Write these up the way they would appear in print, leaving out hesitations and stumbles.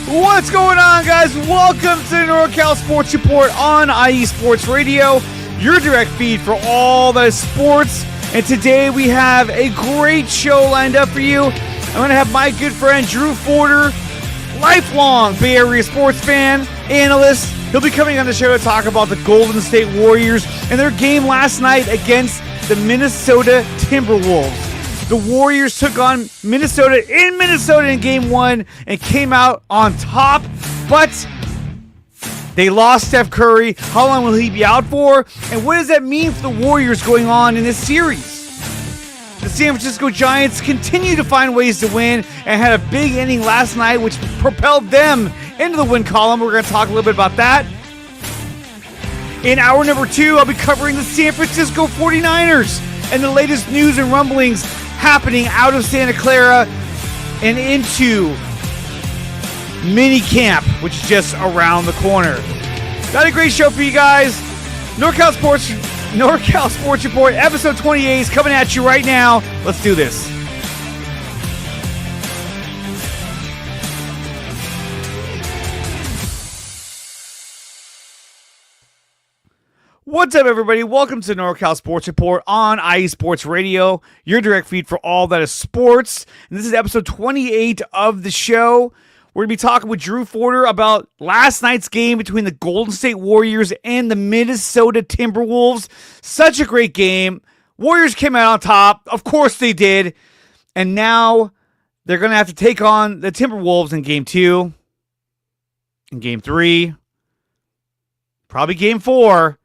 What's going on, guys? Welcome to the NorCal Sports Report on IE Sports Radio, your direct feed for all that is sports. And today we have a great show lined up for you. I'm going to have my good friend Drew Forder, lifelong Bay Area sports fan, analyst. He'll be coming on the show to talk about the Golden State Warriors and their game last night against the Minnesota Timberwolves. The Warriors took on Minnesota in Game 1 and came out on top, but they lost Steph Curry. How long will he be out for? And what does that mean for the Warriors going on in this series? The San Francisco Giants continue to find ways to win and had a big inning last night, which propelled them into the win column. We're going to talk a little bit about that. In hour number 2, I'll be covering the San Francisco 49ers and the latest news and rumblings happening out of Santa Clara and into mini camp, which is just around the corner. Got a great show for you guys. NorCal Sports Report, episode 28 is coming at you right now. Let's do this. What's up, everybody? Welcome to NorCal Sports Report on IE Sports Radio, your direct feed for all that is sports. And this is episode 28 of the show. We're going to be talking with Drew Forder about last night's game between the Golden State Warriors and the Minnesota Timberwolves. Such a great game. Warriors came out on top. Of course they did. And now they're going to have to take on the Timberwolves in Game 2, in Game 3, probably Game 4.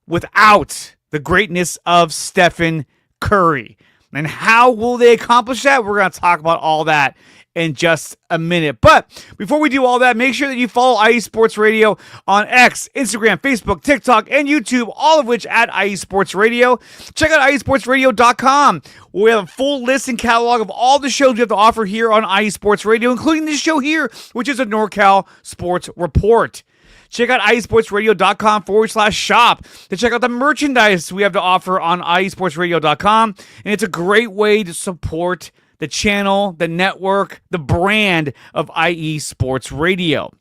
Without the greatness of Stephen Curry. And how will they accomplish that? We're going to talk about all that in just a minute. But before we do all that, make sure that you follow IE Sports Radio on X, Instagram, Facebook, TikTok, and YouTube, all of which at IE Sports Radio. Check out IESportsRadio.com, where we have a full list and catalog of all the shows we have to offer here on IE Sports Radio, including this show here, which is a NorCal Sports Report. Check out IESportsRadio.com/shop to check out the merchandise we have to offer on IESportsRadio.com. And it's a great way to support the channel, the network, the brand of IE Sports Radio.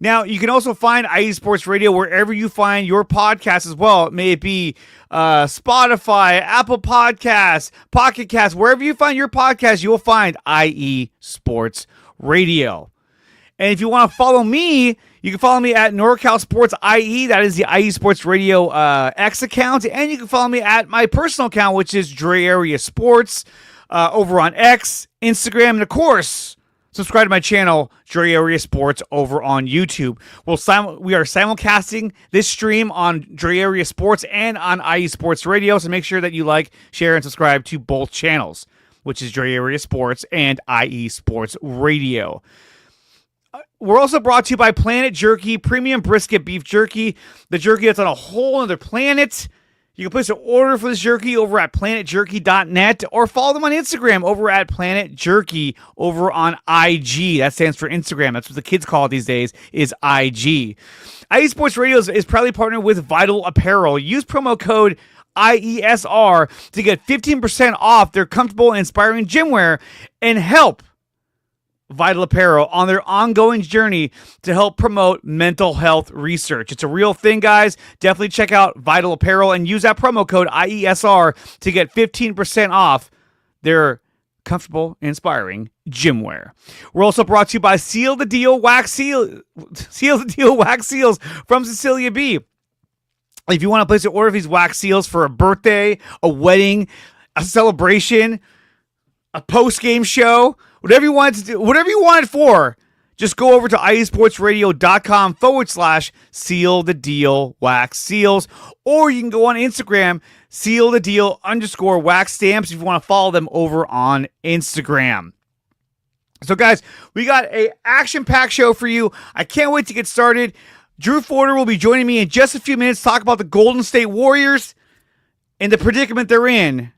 Now, you can also find IE Sports Radio wherever you find your podcasts as well. May it be Spotify, Apple Podcasts, Pocket Casts, wherever you find your podcast, you will find IE Sports Radio. And if you want to follow me, you can follow me at NorCal Sports IE. That is the IE Sports Radio X account. And you can follow me at my personal account, which is Dre Area Sports, over on X, Instagram, and of course, subscribe to my channel, Dre Area Sports, over on YouTube. We are simulcasting this stream on Dre Area Sports and on IE Sports Radio. So make sure that you like, share, and subscribe to both channels, which is Dre Area Sports and IE Sports Radio. We're also brought to you by Planet Jerky, premium brisket beef jerky, the jerky that's on a whole other planet. You can place an order for this jerky over at planetjerky.net or follow them on Instagram over at Planet Jerky over on IG. That stands for Instagram. That's what the kids call it these days, is IG. IE Sports Radio is proudly partnered with Vital Apparel. Use promo code IESR to get 15% off their comfortable and inspiring gym wear and help Vital Apparel on their ongoing journey to help promote mental health research. It's a real thing, guys. Definitely check out Vital Apparel and use that promo code IESR to get 15% off their comfortable and inspiring gym wear. We're also brought to you by Seal the Deal Wax Seals from Cecilia B. If you want to place an order of these wax seals for a birthday, a wedding, a celebration, a post-game show, whatever you want to do, whatever you want it for, just go over to IESportsRadio.com/seal the deal wax seals, or you can go on Instagram, seal the deal _wax stamps if you want to follow them over on Instagram. So guys, we got a action-packed show for you. I can't wait to get started. Drew Forder will be joining me in just a few minutes to talk about the Golden State Warriors and the predicament they're in,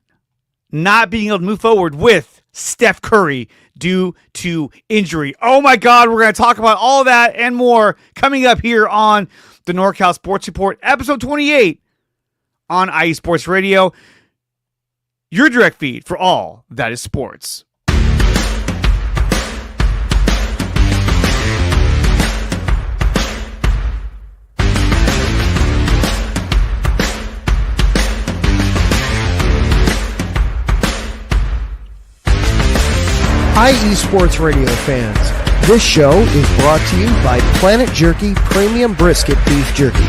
not being able to move forward with Steph Curry due to injury. Oh my God, we're going to talk about all that and more coming up here on the NorCal Sports Report, episode 28 on IE Sports Radio, your direct feed for all that is sports. IE Sports Radio fans, this show is brought to you by Planet Jerky Premium Brisket Beef Jerky.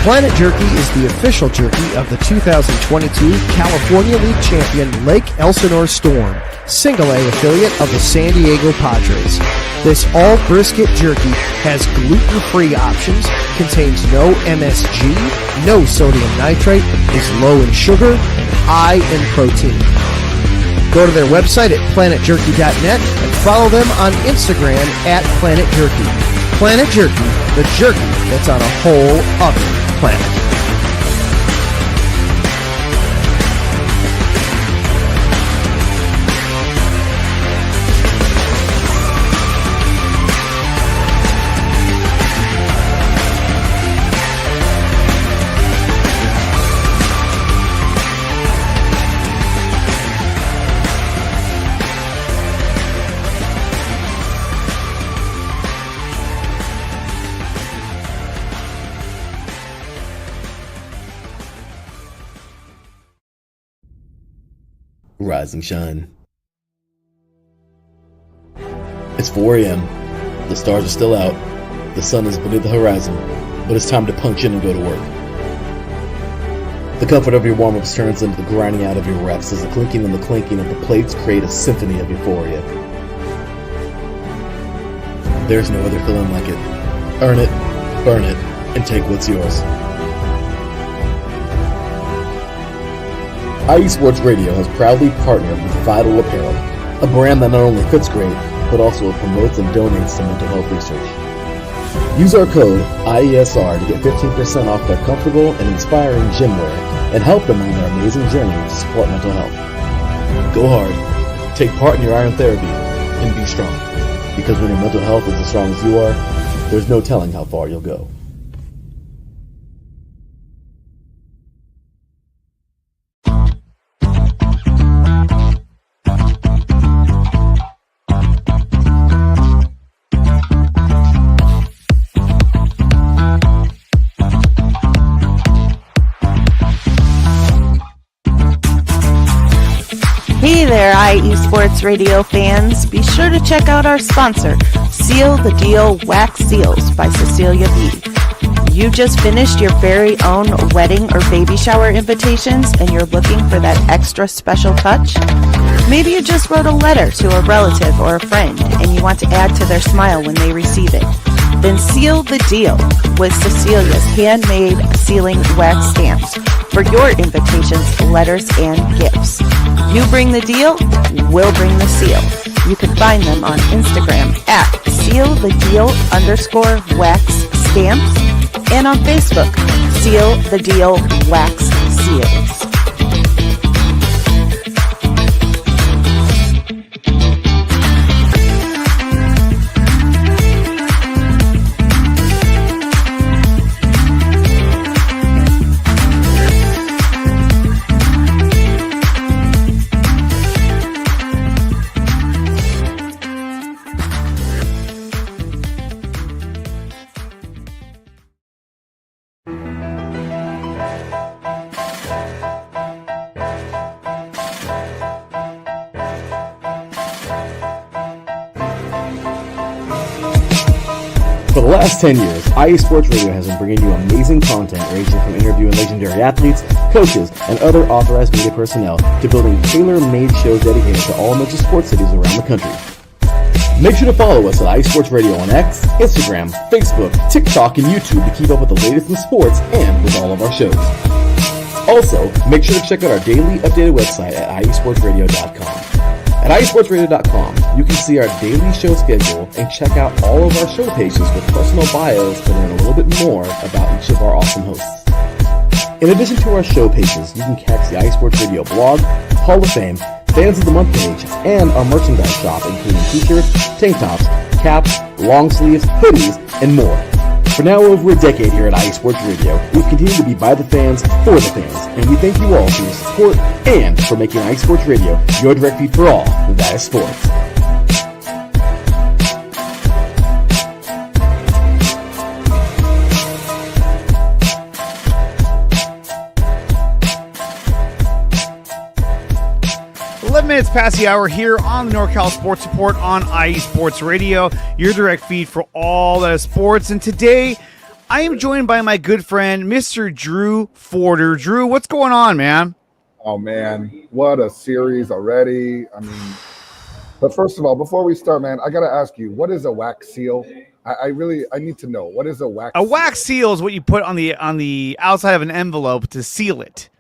Planet Jerky is the official jerky of the 2022 California League champion Lake Elsinore Storm, single-A affiliate of the San Diego Padres. This all-brisket jerky has gluten-free options, contains no MSG, no sodium nitrate, is low in sugar, and high in protein. Go to their website at planetjerky.net and follow them on Instagram at Planet Jerky. Planet Jerky, the jerky that's on a whole other planet. Rise and shine. It's 4 a.m. The stars are still out. The sun is beneath the horizon, but it's time to punch in and go to work. The comfort of your warm-ups turns into the grinding out of your reps as the clinking and the clinking of the plates create a symphony of euphoria. There's no other feeling like it. Earn it, burn it, and take what's yours. IE Sports Radio has proudly partnered with Vital Apparel, a brand that not only fits great, but also promotes and donates to mental health research. Use our code IESR to get 15% off their comfortable and inspiring gym wear and help them on their amazing journey to support mental health. Go hard, take part in your iron therapy, and be strong. Because when your mental health is as strong as you are, there's no telling how far you'll go. Hey there, IE Sports Radio fans. Be sure to check out our sponsor, Seal the Deal Wax Seals by Cecilia B. You just finished your very own wedding or baby shower invitations and you're looking for that extra special touch? Maybe you just wrote a letter to a relative or a friend and you want to add to their smile when they receive it. Then seal the deal with Cecilia's handmade sealing wax stamps for your invitations, letters, and gifts. You bring the deal, we'll bring the seal. You can find them on Instagram at sealthedeal_wax stamps and on Facebook, Seal the Deal Wax Seals. For the last 10 years, IE Sports Radio has been bringing you amazing content ranging from interviewing legendary athletes, coaches, and other authorized media personnel to building tailor-made shows dedicated to all major sports cities around the country. Make sure to follow us at IE Sports Radio on X, Instagram, Facebook, TikTok, and YouTube to keep up with the latest in sports and with all of our shows. Also, make sure to check out our daily updated website at iesportsradio.com. At iesportsradio.com, you can see our daily show schedule and check out all of our show pages with personal bios to learn a little bit more about each of our awesome hosts. In addition to our show pages, you can catch the IE Sports Radio blog, Hall of Fame, Fans of the Month page, and our merchandise shop, including t-shirts, tank tops, caps, long sleeves, hoodies, and more. For now over a decade here at IE Sports Radio, we've continued to be by the fans, for the fans, and we thank you all for your support and for making IE Sports Radio your direct feed for all that is sports. minutes past the hour here on the NorCal Sports Report on IE Sports Radio, your direct feed for all that is sports. And today, I am joined by my good friend, Mr. Drew Forder. Drew, what's going on, man? Oh, man, what a series already. I mean, but first of all, before we start, man, I got to ask you, what is a wax seal? I need to know. What is a wax seal? A wax seal is what you put on the outside of an envelope to seal it.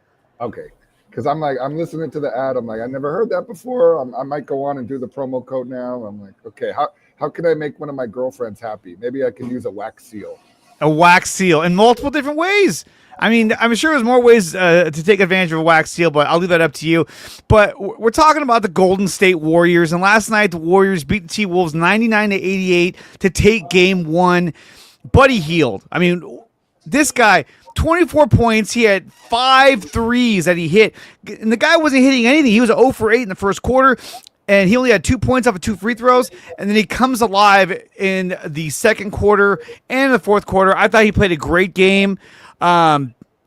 Okay. Because I'm listening to the ad. I'm like, I never heard that before. I might go on and do the promo code now. I'm like, okay, how can I make one of my girlfriends happy? Maybe I can use a wax seal. A wax seal in multiple different ways. I mean, I'm sure there's more ways to take advantage of a wax seal, but I'll leave that up to you. But we're talking about the Golden State Warriors, and last night the Warriors beat the T-Wolves 99-88 to take Game 1. Buddy Hield. I mean, this guy, 24 points. He had 5 threes that he hit, and the guy wasn't hitting anything. He was 0 for 8 in the first quarter. And he only had 2 points off of 2 free throws. And then he comes alive in the second quarter and the fourth quarter. I thought he played a great game.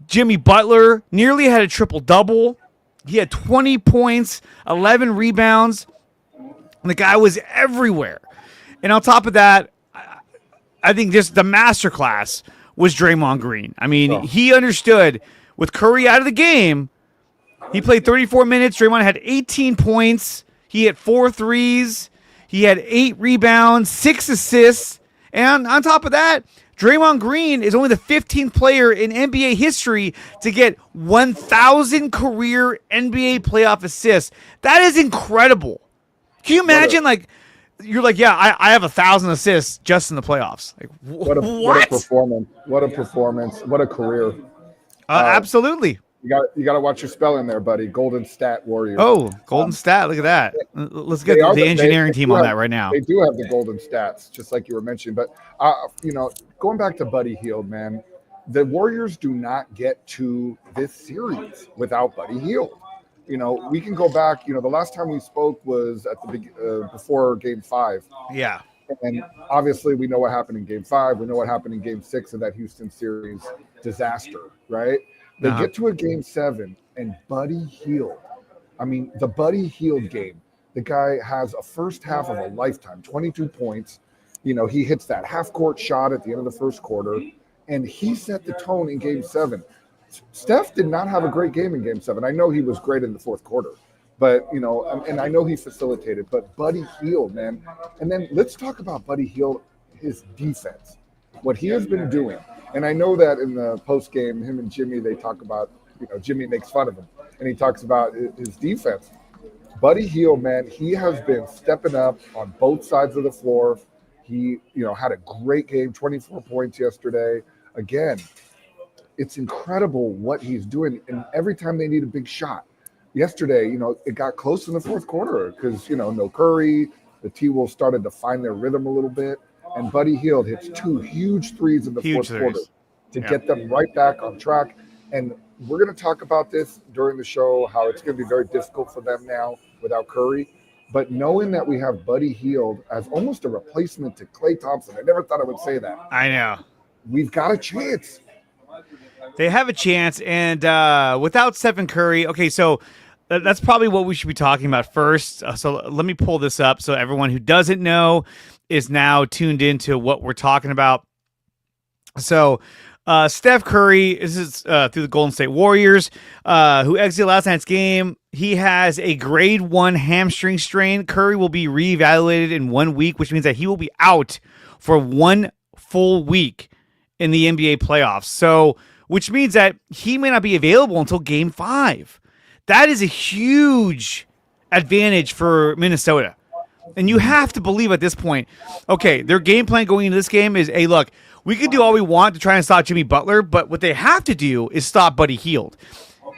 Jimmy Butler nearly had a triple-double. He had 20 points, 11 rebounds. And the guy was everywhere. And on top of that, I think just the masterclass was Draymond Green. I mean, he understood with Curry out of the game, he played 34 minutes. Draymond had 18 points. He had 4 threes. He had 8 rebounds, 6 assists. And on top of that, Draymond Green is only the 15th player in NBA history to get 1,000 career NBA playoff assists. That is incredible. Can you imagine, you're like, yeah, I have 1,000 assists just in the playoffs. Like, what a performance. What a performance. What a career. Absolutely. You got to watch your spelling there, buddy. Golden Stat Warriors. Oh, Golden Stat. Look at that. Let's get the engineering team on that right now. They do have the golden stats, just like you were mentioning. But, going back to Buddy Hield, man, the Warriors do not get to this series without Buddy Hield. We can go back. The last time we spoke was at the before Game 5. Yeah. And obviously, we know what happened in Game 5. We know what happened in Game 6 of that Houston series disaster, right? They get to a Game 7, and Buddy Hield. I mean, the Buddy Hield game. The guy has a first half of a lifetime, 22 points. He hits that half-court shot at the end of the first quarter, and he set the tone in Game 7. Steph did not have a great game in Game 7. I know he was great in the fourth quarter, but, and I know he facilitated. But Buddy Hield, man. And then let's talk about Buddy Hield, his defense, what he has been doing. And I know that in the post game, him and Jimmy, they talk about, Jimmy makes fun of him, and he talks about his defense. Buddy Hield, man, he has been stepping up on both sides of the floor. He, had a great game, 24 points yesterday. Again, it's incredible what he's doing. And every time they need a big shot. Yesterday, it got close in the fourth quarter because, no Curry. The T-Wolves started to find their rhythm a little bit. And Buddy Hield hits 2 huge threes in the fourth quarter to get them right back on track. And we're going to talk about this during the show, how it's going to be very difficult for them now without Curry. But knowing that we have Buddy Hield as almost a replacement to Klay Thompson, I never thought I would say that. I know. We've got a chance. They have a chance. And without Stephen Curry, okay, so that's probably what we should be talking about first. So let me pull this up so everyone who doesn't know is now tuned into what we're talking about. So Steph Curry, this is through the Golden State Warriors, who exited last night's game. He has a grade 1 hamstring strain. Curry will be reevaluated in 1 week, which means that he will be out for 1 full week in the NBA playoffs. So, which means that he may not be available until Game 5. That is a huge advantage for Minnesota. And you have to believe at this point, okay, their game plan going into this game is, hey, look, we can do all we want to try and stop Jimmy Butler, but what they have to do is stop Buddy Hield.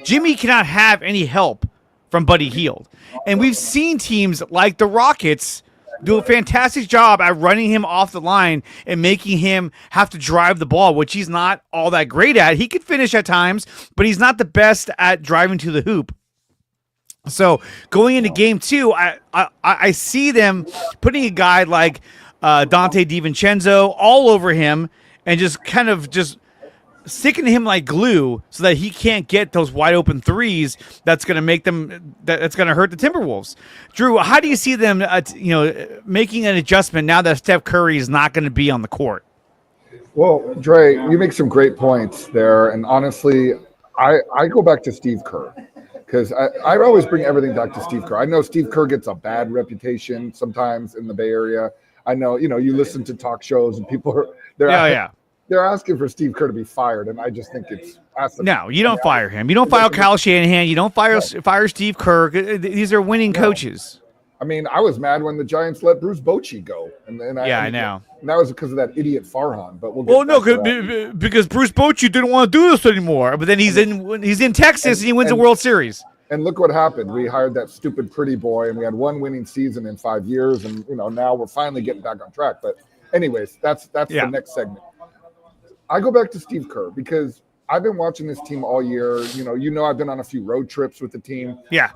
Jimmy cannot have any help from Buddy Hield. And we've seen teams like the Rockets do a fantastic job at running him off the line and making him have to drive the ball, which he's not all that great at. He could finish at times, but he's not the best at driving to the hoop. So going into Game 2, I see them putting a guy like Dante DiVincenzo all over him and just kind of just sticking to him like glue so that he can't get those wide open threes that's going to make them that's going to hurt the Timberwolves. Drew, how do you see them making an adjustment now that Steph Curry is not going to be on the court? Well, Dre, you make some great points there, and honestly, I go back to Steve Kerr because I always bring everything back to Steve Kerr. I know Steve Kerr gets a bad reputation sometimes in the Bay Area. I know, you listen to talk shows and people they're asking for Steve Kerr to be fired, and I just think it's no. You don't fire him. You don't fire Kyle Shanahan. You don't fire Steve Kerr. These are winning coaches. I mean, I was mad when the Giants let Bruce Bochy go, I know. And that was because of that idiot Farhan. But because Bruce Bochy didn't want to do this anymore. But then he's in Texas and he wins a World Series. And look what happened. We hired that stupid pretty boy, and we had one winning season in 5 years, and now we're finally getting back on track. But anyways, that's the next segment. I go back to Steve Kerr because I've been watching this team all year. I've been on a few road trips with the team. Yeah.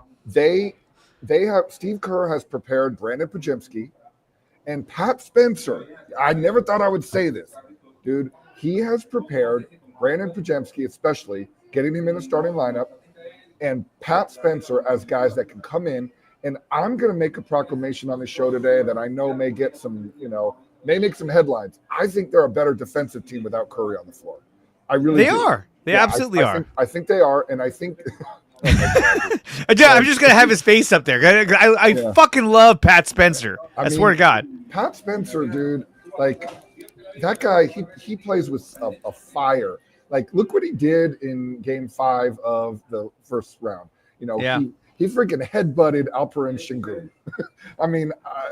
Steve Kerr has prepared Brandon Pajemski and Pat Spencer. I never thought I would say this, dude. He has prepared Brandon Pajemski, especially getting him in the starting lineup, and Pat Spencer as guys that can come in. And I'm going to make a proclamation on the show today that I know may get some, may make some headlines. I think they're a better defensive team without Curry on the floor. I really do. Are. They absolutely are. I think they are, and I think. I'm just gonna have his face up there. I fucking love Pat Spencer. I swear to God. Pat Spencer, dude, like that guy, he plays with a fire. Like, look what he did in Game 5 of the first round. He freaking headbutted Alperen Şengün. I mean,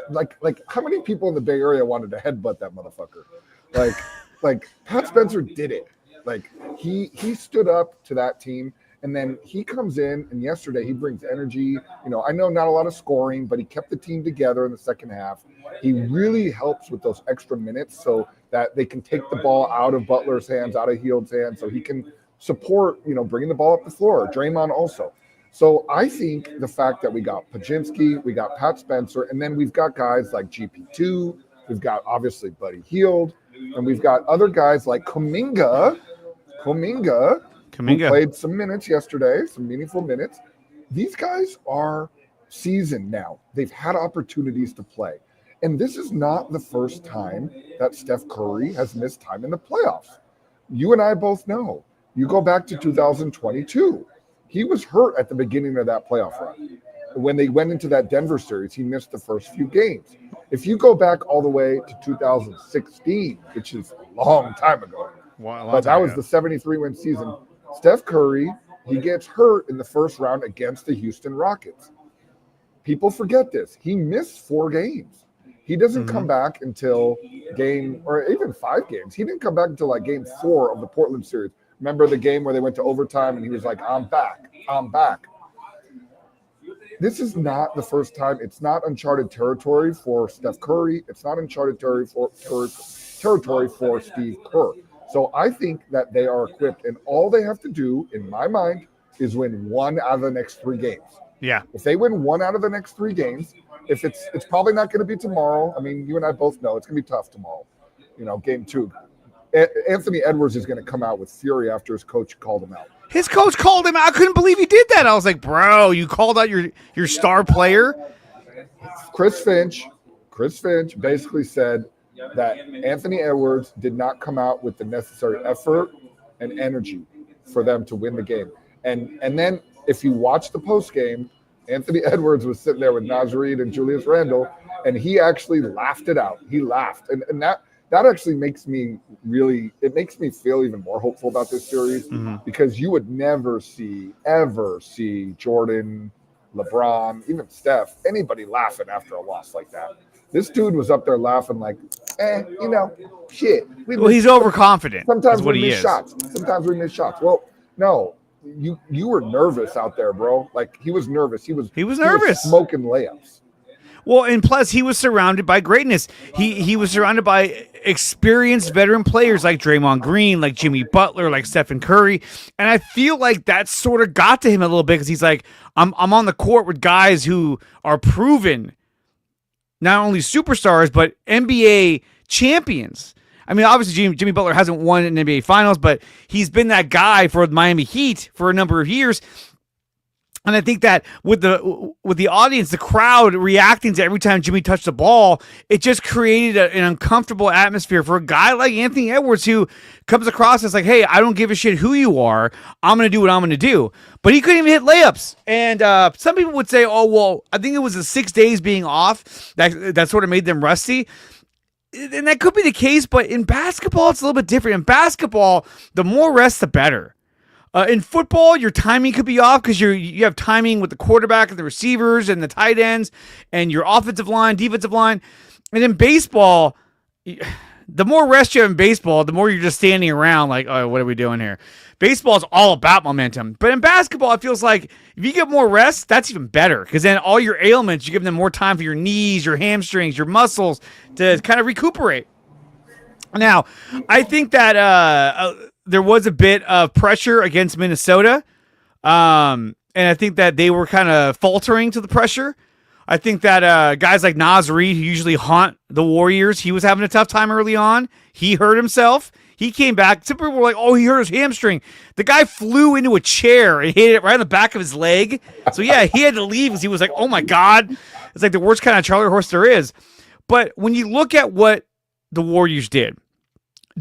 like how many people in the Bay Area wanted to headbutt that motherfucker? Like Pat Spencer did it. Like he stood up to that team. And then he comes in, and yesterday he brings energy. I know not a lot of scoring, but he kept the team together in the second half. He really helps with those extra minutes so that they can take the ball out of Butler's hands, out of Hield's hands, so he can support, bringing the ball up the floor. Draymond also. So I think the fact that we got Pajemski, we got Pat Spencer, and then we've got guys like GP2, we've got obviously Buddy Hield, and we've got other guys like Kuminga, who played some minutes yesterday, some meaningful minutes. These guys are seasoned now. They've had opportunities to play. And this is not the first time that Steph Curry has missed time in the playoffs. You and I both know. You go back to 2022. He was hurt at the beginning of that playoff run. When they went into that Denver series, he missed the first few games. If you go back all the way to 2016, which is a long time ago, but that was the 73-win season, Steph Curry, he gets hurt in the first round against the Houston Rockets. People forget this. He missed 4 games. He doesn't come back until even 5 games. He didn't come back until like Game 4 of the Portland series. Remember the game where they went to overtime and he was like, I'm back. This is not the first time. It's not uncharted territory for Steph Curry. It's not uncharted territory for Steve Kerr. So I think that they are equipped, and all they have to do, in my mind, is win 1 out of the next 3 games. Yeah. If they win 1 out of the next 3 games, if it's probably not going to be tomorrow. I mean, you and I both know it's going to be tough tomorrow. Game 2. Anthony Edwards is going to come out with fury after his coach called him out. His coach called him out. I couldn't believe he did that. I was like, bro, you called out your star player? Chris Finch basically said that Anthony Edwards did not come out with the necessary effort and energy for them to win the game. And then if you watch the post game, Anthony Edwards was sitting there with Naz Reid and Julius Randle, and he actually laughed it out. He laughed. And that actually makes me feel even more hopeful about this series because you would never ever see Jordan, LeBron, even Steph, anybody laughing after a loss like that. This dude was up there laughing like, shit. He's overconfident. Sometimes we miss shots. Well, no, you were nervous out there, bro. Like he was nervous. He was nervous, smoking layups. Well, and plus he was surrounded by greatness. He was surrounded by experienced veteran players like Draymond Green, like Jimmy Butler, like Stephen Curry, and I feel like that sort of got to him a little bit because he's like, I'm on the court with guys who are proven. Not only superstars, but NBA champions. I mean, obviously Jimmy Butler hasn't won an NBA Finals, but he's been that guy for the Miami Heat for a number of years. And I think that with the audience, the crowd reacting to every time Jimmy touched the ball, it just created an uncomfortable atmosphere for a guy like Anthony Edwards, who comes across as like, hey, I don't give a shit who you are. I'm going to do what I'm going to do. But he couldn't even hit layups. And some people would say, oh, well, I think it was the 6 days being off that sort of made them rusty. And that could be the case, but in basketball, it's a little bit different. In basketball, the more rest, the better. In football, your timing could be off because you have timing with the quarterback and the receivers and the tight ends and your offensive line, defensive line. And in baseball, the more rest you have in baseball, the more you're just standing around like, oh, what are we doing here? Baseball is all about momentum. But in basketball, it feels like if you get more rest, that's even better because then all your ailments, you give them more time for your knees, your hamstrings, your muscles to kind of recuperate. Now, I think that there was a bit of pressure against Minnesota, and I think that they were kind of faltering to the pressure. I think that guys like Naz Reid, who usually haunt the Warriors, he was having a tough time early on. He hurt himself. He came back. Some people were like, oh, he hurt his hamstring. The guy flew into a chair and hit it right on the back of his leg. So, yeah, he had to leave because he was like, oh, my God. It's like the worst kind of Charlie horse there is. But when you look at what the Warriors did,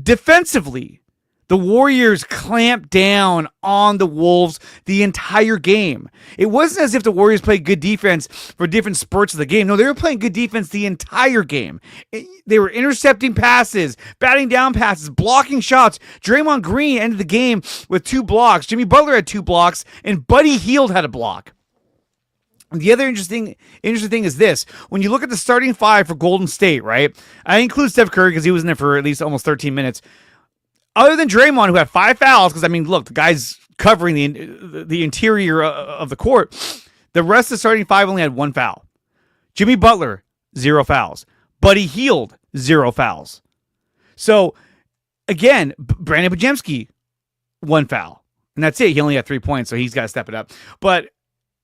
defensively, the Warriors clamped down on the Wolves the entire game. It wasn't as if the Warriors played good defense for different spurts of the game. No, they were playing good defense the entire game. They were intercepting passes, batting down passes, blocking shots. Draymond Green ended the game with 2 blocks. Jimmy Butler had 2 blocks, and Buddy Hield had a block. The other interesting thing is this. When you look at the starting 5 for Golden State, right? I include Steph Curry because he was in there for at least almost 13 minutes. Other than Draymond, who had 5 fouls, because, I mean, look, the guy's covering the interior of the court. The rest of the starting 5 only had 1 foul. Jimmy Butler, 0 fouls. Buddy Hield, 0 fouls. So, again, Brandon Podziemski, 1 foul. And that's it. He only had 3 points, so he's got to step it up. But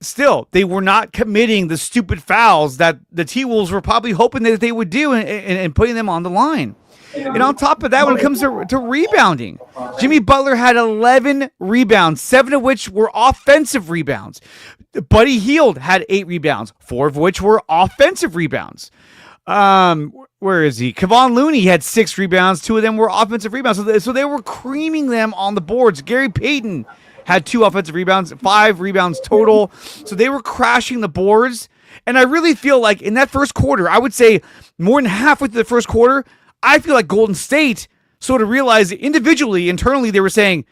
still, they were not committing the stupid fouls that the T-Wolves were probably hoping that they would do and putting them on the line. And on top of that, when it comes to rebounding, Jimmy Butler had 11 rebounds, 7 of which were offensive rebounds. Buddy Hield had 8 rebounds, 4 of which were offensive rebounds. Where is he? Kevon Looney had 6 rebounds, 2 of them were offensive rebounds. So they were creaming them on the boards. Gary Payton had 2 offensive rebounds, 5 rebounds total. So they were crashing the boards. And I really feel like in that first quarter, I would say more than halfway through the first quarter, I feel like Golden State sort of realized individually, internally, they were saying,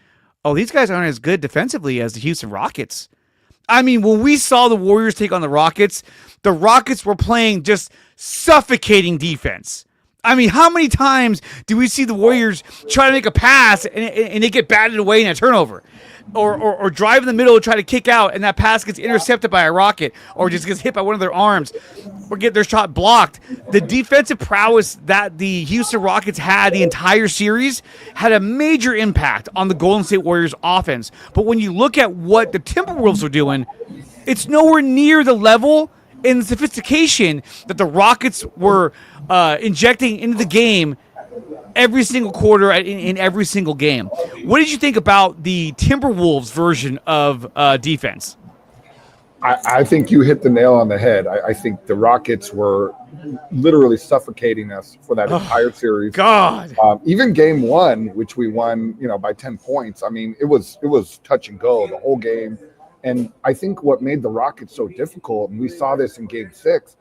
oh, these guys aren't as good defensively as the Houston Rockets. I mean, when we saw the Warriors take on the Rockets were playing just suffocating defense. I mean, how many times do we see the Warriors try to make a pass and they get batted away in a turnover? Or drive in the middle and try to kick out, and that pass gets intercepted by a Rocket, or just gets hit by one of their arms, or get their shot blocked. The defensive prowess that the Houston Rockets had the entire series had a major impact on the Golden State Warriors offense. But when you look at what the Timberwolves are doing, it's nowhere near the level and the sophistication that the Rockets were injecting into the game every single quarter in every single game. What did you think about the Timberwolves version of defense? I think you hit the nail on the head. I think the Rockets were literally suffocating us for that entire series. God. Even game 1, which we won, by 10 points. I mean, it was touch and go the whole game. And I think what made the Rockets so difficult, and we saw this in game 6,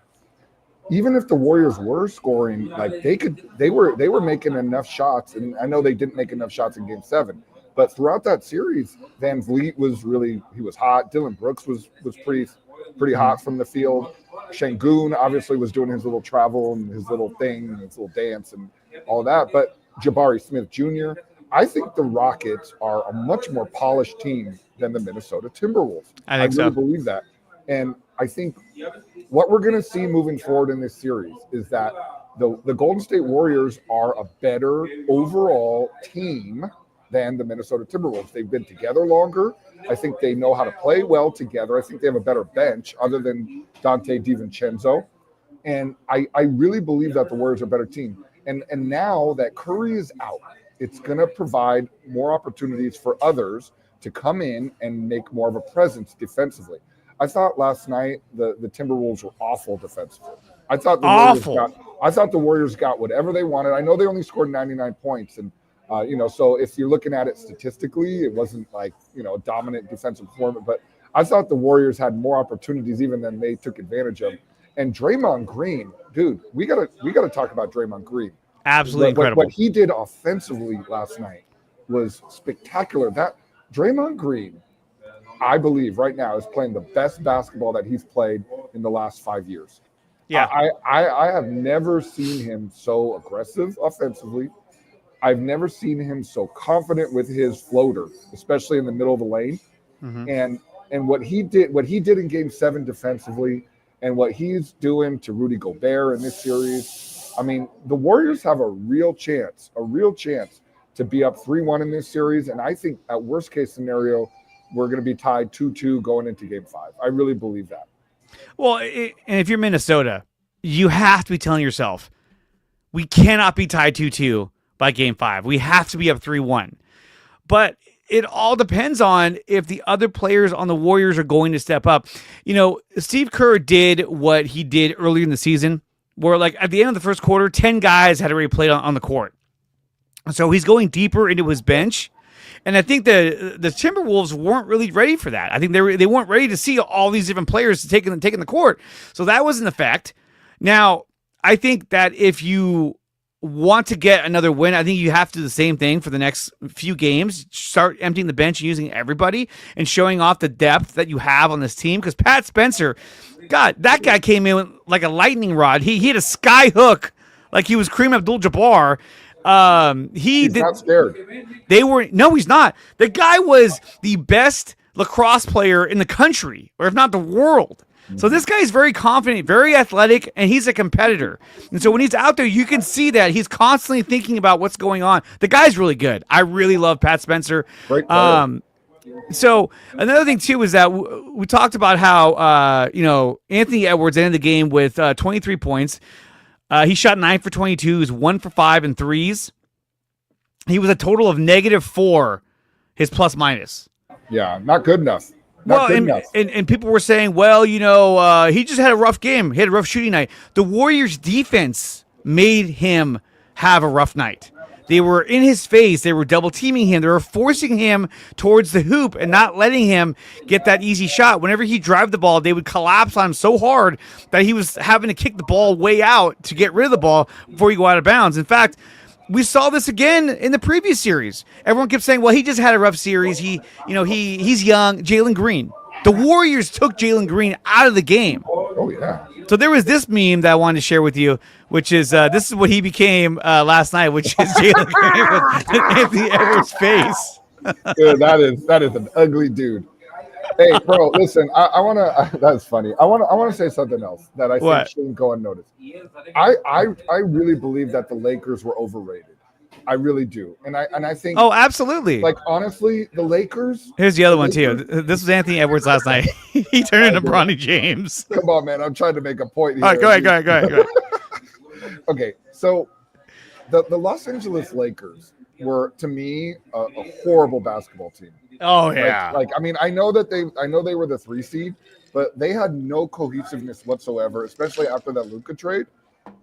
even if the Warriors were scoring, like they were making enough shots, and I know they didn't make enough shots in game 7, but throughout that series, Van Vliet he was hot. Dylan Brooks was pretty hot from the field. Şengün obviously was doing his little travel and his little thing, and his little dance and all that. But Jabari Smith Jr., I think the Rockets are a much more polished team than the Minnesota Timberwolves. I think really believe that. And I think what we're going to see moving forward in this series is that the Golden State Warriors are a better overall team than the Minnesota Timberwolves. They've been together longer. I think they know how to play well together. I think they have a better bench other than Dante DiVincenzo. And I really believe that the Warriors are a better team. And now that Curry is out, it's going to provide more opportunities for others to come in and make more of a presence defensively. I thought last night the Timberwolves were awful defensively. I thought the Warriors got whatever they wanted. I know they only scored 99 points, and so if you're looking at it statistically, it wasn't like a dominant defensive performance. But I thought the Warriors had more opportunities even than they took advantage of. And Draymond Green, dude, we gotta talk about Draymond Green. Absolutely incredible. What he did offensively last night was spectacular. That Draymond Green, I believe right now, is playing the best basketball that he's played in the last 5 years. Yeah, I have never seen him so aggressive offensively. I've never seen him so confident with his floater, especially in the middle of the lane. Mm-hmm. And what he did in Game 7 defensively, and what he's doing to Rudy Gobert in this series. I mean, the Warriors have a real chance to be up 3-1 in this series. And I think at worst case scenario, we're going to be tied 2-2 going into Game 5. I really believe that. Well, and if you're Minnesota, you have to be telling yourself, we cannot be tied 2-2 by Game 5. We have to be up 3-1. But it all depends on if the other players on the Warriors are going to step up. Steve Kerr did what he did earlier in the season, where like at the end of the first quarter, 10 guys had already played on the court. So he's going deeper into his bench. And I think the Timberwolves weren't really ready for that. I think they weren't ready to see all these different players taking the court. So that was an effect. Now, I think that if you want to get another win, I think you have to do the same thing for the next few games. Start emptying the bench and using everybody and showing off the depth that you have on this team. Because Pat Spencer, God, that guy came in like a lightning rod. He hit a sky hook like he was Kareem Abdul-Jabbar. He's not scared. No, he's not. The guy was the best lacrosse player in the country, or if not the world. So this guy is very confident, very athletic, and he's a competitor. And so when he's out there, you can see that he's constantly thinking about what's going on. The guy's really good. I really love Pat Spencer. Great player. So another thing too is that we talked about how Anthony Edwards ended the game with 23 points. He shot 9 for 22. He was 1 for 5 in threes. He was a total of -4, his plus minus. Yeah, not good enough. And people were saying, he just had a rough game. He had a rough shooting night. The Warriors' defense made him have a rough night. They were in his face. They were double teaming him. They were forcing him towards the hoop and not letting him get that easy shot. Whenever he drove the ball, they would collapse on him so hard that he was having to kick the ball way out to get rid of the ball before he go out of bounds. In fact, we saw this again in the previous series. Everyone kept saying, well, he just had a rough series. He's young. Jalen Green. The Warriors took Jalen Green out of the game. Oh, yeah. So there was this meme that I wanted to share with you, which is this is what he became last night, which is Jalen Green with Anthony Edwards' face. Dude, that is an ugly dude. Hey, bro, listen, I want to. That's funny. I want to say something else that I think shouldn't go unnoticed. I really believe that the Lakers were overrated. I really do, and I think. Oh, absolutely. Like honestly, the Lakers. Here's the other one too. This was Anthony Edwards last night. He turned into Bronny James. Come on, man. I'm trying to make a point here. All right, go ahead. Okay, so the Los Angeles Lakers were, to me, a horrible basketball team. Oh yeah. I mean, I know they were the 3 seed, but they had no cohesiveness whatsoever, especially after that Luka trade.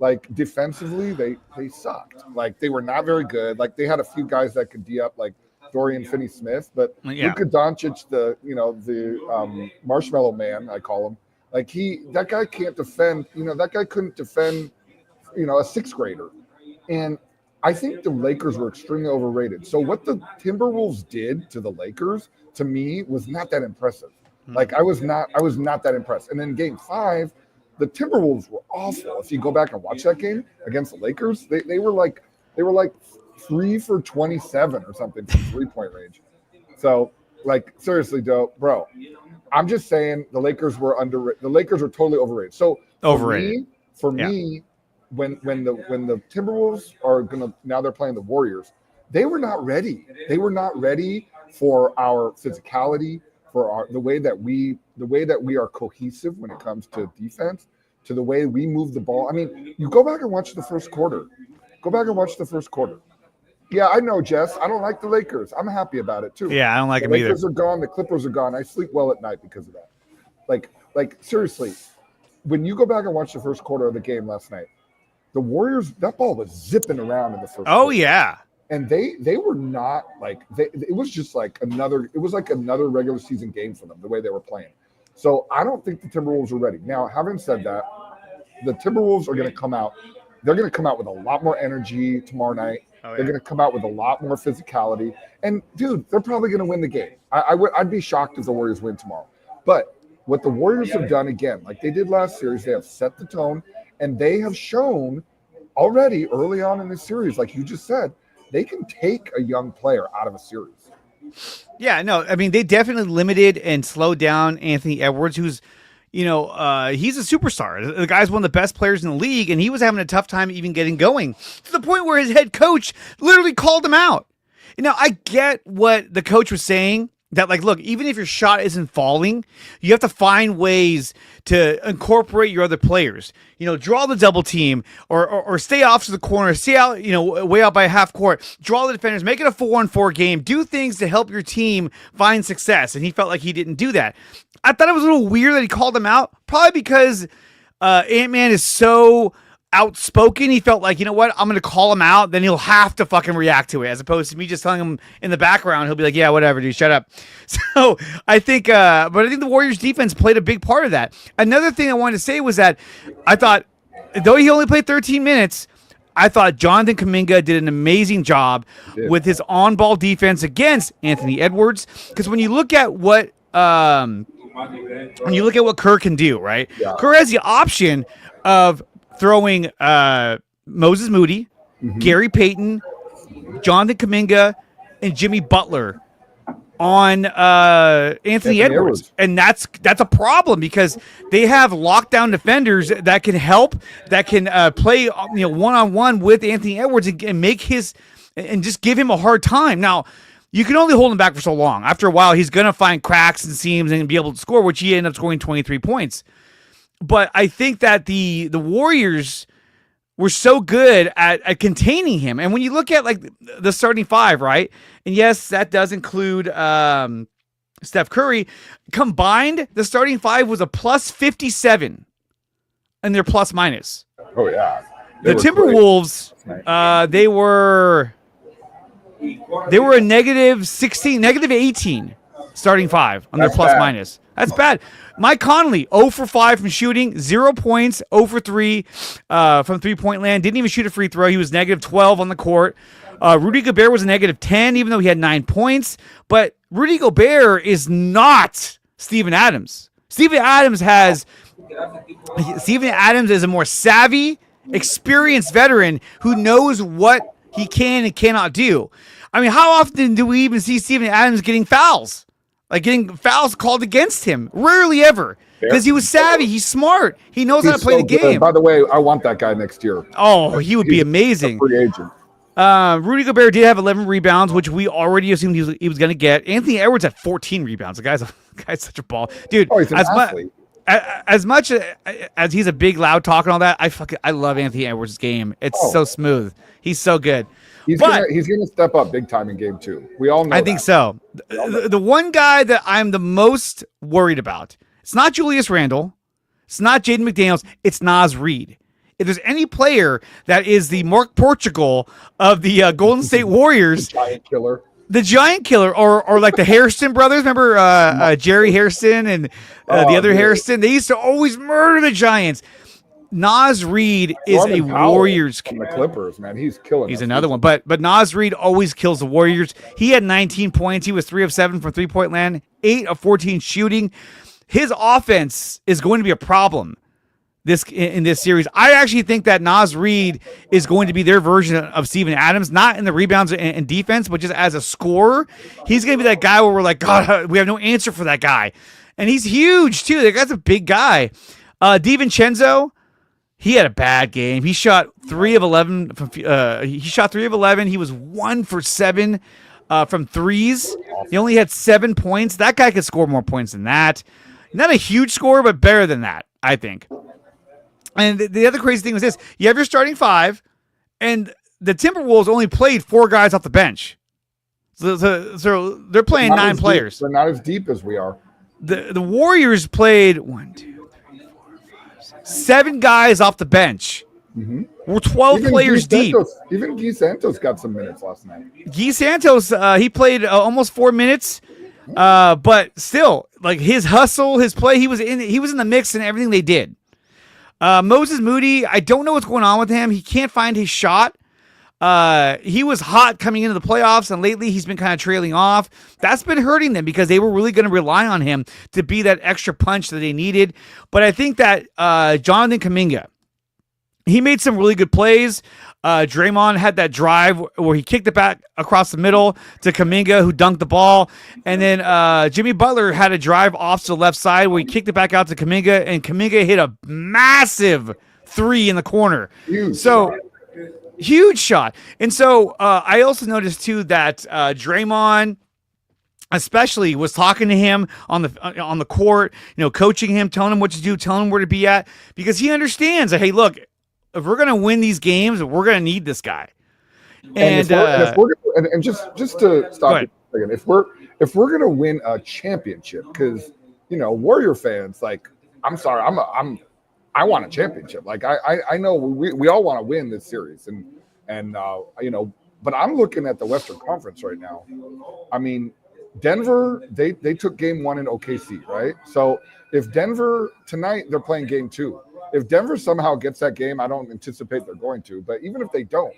Like defensively, they sucked. Like they were not very good. Like they had a few guys that could D up, like Dorian Finney-Smith, but Luka Doncic, the Marshmallow Man, I call him. Like that guy can't defend. That guy couldn't defend. A 6th grader, and I think the Lakers were extremely overrated. So what the Timberwolves did to the Lakers, to me, was not that impressive. Like I was not that impressed. And then Game 5, the Timberwolves were awful. If you go back and watch that game against the Lakers, they were like 3 for 27 or something from 3-point range. So like seriously, bro, I'm just saying the Lakers were underrated. The Lakers were totally overrated. So overrated for me. When the Timberwolves are now they're playing the Warriors, they were not ready. They were not ready for our physicality, for the way that we are cohesive when it comes to defense, to the way we move the ball. I mean, you go back and watch the first quarter. Go back and watch the first quarter. Yeah, I know, Jess. I don't like the Lakers. I'm happy about it too. Yeah, I don't like the them either. Lakers are gone. The Clippers are gone. I sleep well at night because of that. Like seriously, when you go back and watch the first quarter of the game last night, the Warriors, that ball was zipping around in the first. Oh quarter. yeah. And they were not like it was just like another regular season game for them, the way they were playing. So I don't think the Timberwolves are ready. Now, having said that, the Timberwolves are going to come out. They're going to come out with a lot more energy tomorrow night. Oh, yeah. They're going to come out with a lot more physicality. And dude, they're probably going to win the game. I'd be shocked if the Warriors win tomorrow. But what the Warriors have done again, like they did last series, they have set the tone, and they have shown already early on in this series, like you just said, they can take a young player out of a series. Yeah, no, I mean, they definitely limited and slowed down Anthony Edwards, who's, he's a superstar. The guy's one of the best players in the league, and he was having a tough time even getting going to the point where his head coach literally called him out. Now, I get what the coach was saying, that, like, look, even if your shot isn't falling, you have to find ways to incorporate your other players. Draw the double team or stay off to the corner, stay out, way out by half court, draw the defenders, make it a 4-on-4 game, do things to help your team find success. And he felt like he didn't do that. I thought it was a little weird that he called him out, probably because Ant-Man is so outspoken. He felt like, you know what, I'm going to call him out, then he'll have to fucking react to it, as opposed to me just telling him in the background. He'll be like, yeah, whatever, dude, shut up. So I think the Warriors defense played a big part of that. Another thing I wanted to say was that I thought, though he only played 13 minutes, I thought Jonathan Kuminga did an amazing job with his on-ball defense against Anthony Edwards. Because when you look at what Kerr can do, right? Yeah. Kerr has the option of throwing Moses Moody, Gary Payton, Jonathan Kuminga, and Jimmy Butler on Anthony Edwards. And that's a problem because they have lockdown defenders that can help, that can play one-on-one with Anthony Edwards and make and just give him a hard time. Now, you can only hold him back for so long. After a while, he's going to find cracks and seams and be able to score, which he ended up scoring 23 points. But I think that the Warriors were so good at containing him. And when you look at like the starting five, right? And yes, that does include Steph Curry. Combined, the starting five was a plus 57 in their plus minus. Oh, yeah. The Timberwolves, they were a negative 16, negative 18 starting five on their plus minus. That's bad. Mike Conley, 0 for 5 from shooting, 0 points, 0 for 3 from three-point land. Didn't even shoot a free throw. He was negative 12 on the court. Rudy Gobert was a negative 10, even though he had 9 points. But Rudy Gobert is not Steven Adams. Steven Adams is a more savvy, experienced veteran who knows what he can and cannot do. I mean, how often do we even see Steven Adams getting fouls? Like getting fouls called against him. Rarely ever. Because he was savvy. He's smart. He knows how to play the game. By the way, I want that guy next year. Oh, he would be amazing. A free agent. Rudy Gobert did have 11 rebounds, which we already assumed he was going to get. Anthony Edwards had 14 rebounds. The guy's such a ball. Dude, he's an athlete. As much as he's a big, loud talk and all that, I love Anthony Edwards' game. It's so smooth. He's so good. He's gonna step up big time in game 2. We all know. I think so. The one guy that I'm the most worried about, it's not Julius Randle, it's not Jaden McDaniels, it's Naz Reid. If there's any player that is the Mark Portugal of the Golden State Warriors, the giant killer, or like the Hairston brothers. Remember Jerry Hairston and the other Hairston? They used to always murder the Giants. Naz Reid is a Warriors from the Clippers, man. He's killing. He's another one, but Naz Reid always kills the Warriors. He had 19 points. He was 3 of 7 from three-point land, 8 of 14 shooting. His offense is going to be a problem in this series. I actually think that Naz Reid is going to be their version of Steven Adams, not in the rebounds and defense, but just as a scorer. He's going to be that guy where we're like, God, we have no answer for that guy. And he's huge, too. That guy's a big guy. DiVincenzo, he had a bad game. He shot 3 of 11. He was 1 for 7 from threes. He only had 7 points. That guy could score more points than that. Not a huge score, but better than that, I think. And the other crazy thing was this. You have your starting five, and the Timberwolves only played 4 guys off the bench. So they're playing 9 players. They're not as deep as we are. The Warriors played 7 guys off the bench. Mm-hmm. We're 12 players deep. Even Guy Santos got some minutes last night. Guy Santos, he played almost 4 minutes, but still, like his hustle, his play, he was in the mix in everything they did. Moses Moody, I don't know what's going on with him. He can't find his shot. He was hot coming into the playoffs, and lately he's been kind of trailing off. That's been hurting them because they were really going to rely on him to be that extra punch that they needed. But I think that Jonathan Kuminga, he made some really good plays. Draymond had that drive where he kicked it back across the middle to Kuminga, who dunked the ball. And then Jimmy Butler had a drive off to the left side where he kicked it back out to Kuminga, and Kuminga hit a massive 3 in the corner. Huge shot. And so I also noticed, too, that Draymond especially was talking to him on the court, coaching him, telling him what to do, telling him where to be at, because he understands that, hey, look, if we're going to win these games, we're going to need this guy. And just to stop it a second, if we're going to win a championship, because Warrior fans, like, I'm sorry, I want a championship. Like I know we all want to win this series, and but I'm looking at the Western Conference right now. I mean, Denver, they took game 1 in OKC, right? So if Denver tonight, they're playing game 2. If Denver somehow gets that game, I don't anticipate they're going to, but even if they don't,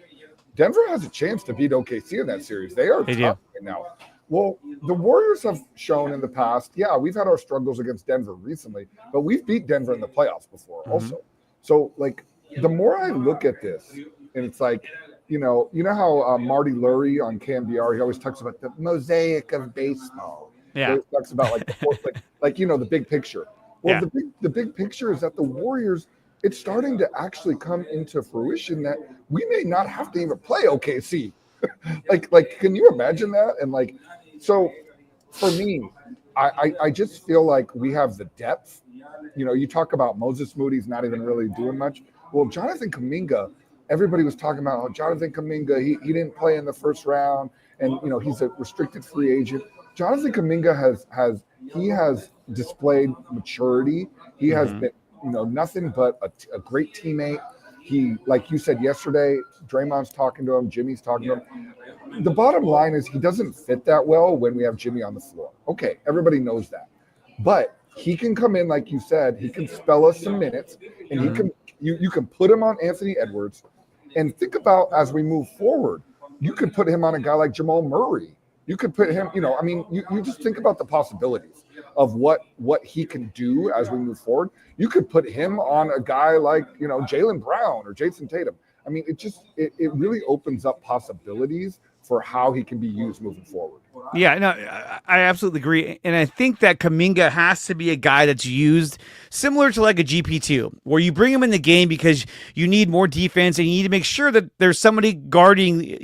Denver has a chance to beat OKC in that series. They are tough right now. Well, the Warriors have shown in the past, we've had our struggles against Denver recently, but we've beat Denver in the playoffs before also. So, like, the more I look at this, and it's like, you know how Marty Lurie on KMBR, he always talks about the mosaic of baseball. Yeah. He talks about like the big picture. Well, the big picture is that the Warriors, it's starting to actually come into fruition that we may not have to even play OKC. like, can you imagine that? And like, so for me, I just feel like we have the depth. You talk about Moses Moody's not even really doing much. Well, Jonathan Kuminga, everybody was talking about Jonathan Kuminga. He didn't play in the first round, and he's a restricted free agent. Jonathan Kuminga has displayed maturity. He has been nothing but a great teammate. He, like you said yesterday, Draymond's talking to him, Jimmy's talking to him. The bottom line is he doesn't fit that well when we have Jimmy on the floor. Okay, everybody knows that. But he can come in, like you said, he can spell us some minutes, and he can you can put him on Anthony Edwards. And think about, as we move forward, you could put him on a guy like Jamal Murray. You could put him, you just think about the possibilities of what he can do as we move forward. You could put him on a guy like, Jaylen Brown or Jason Tatum. I mean, it really opens up possibilities for how he can be used moving forward. Yeah, no, I absolutely agree. And I think that Kuminga has to be a guy that's used similar to like a GP2, where you bring him in the game because you need more defense and you need to make sure that there's somebody guarding,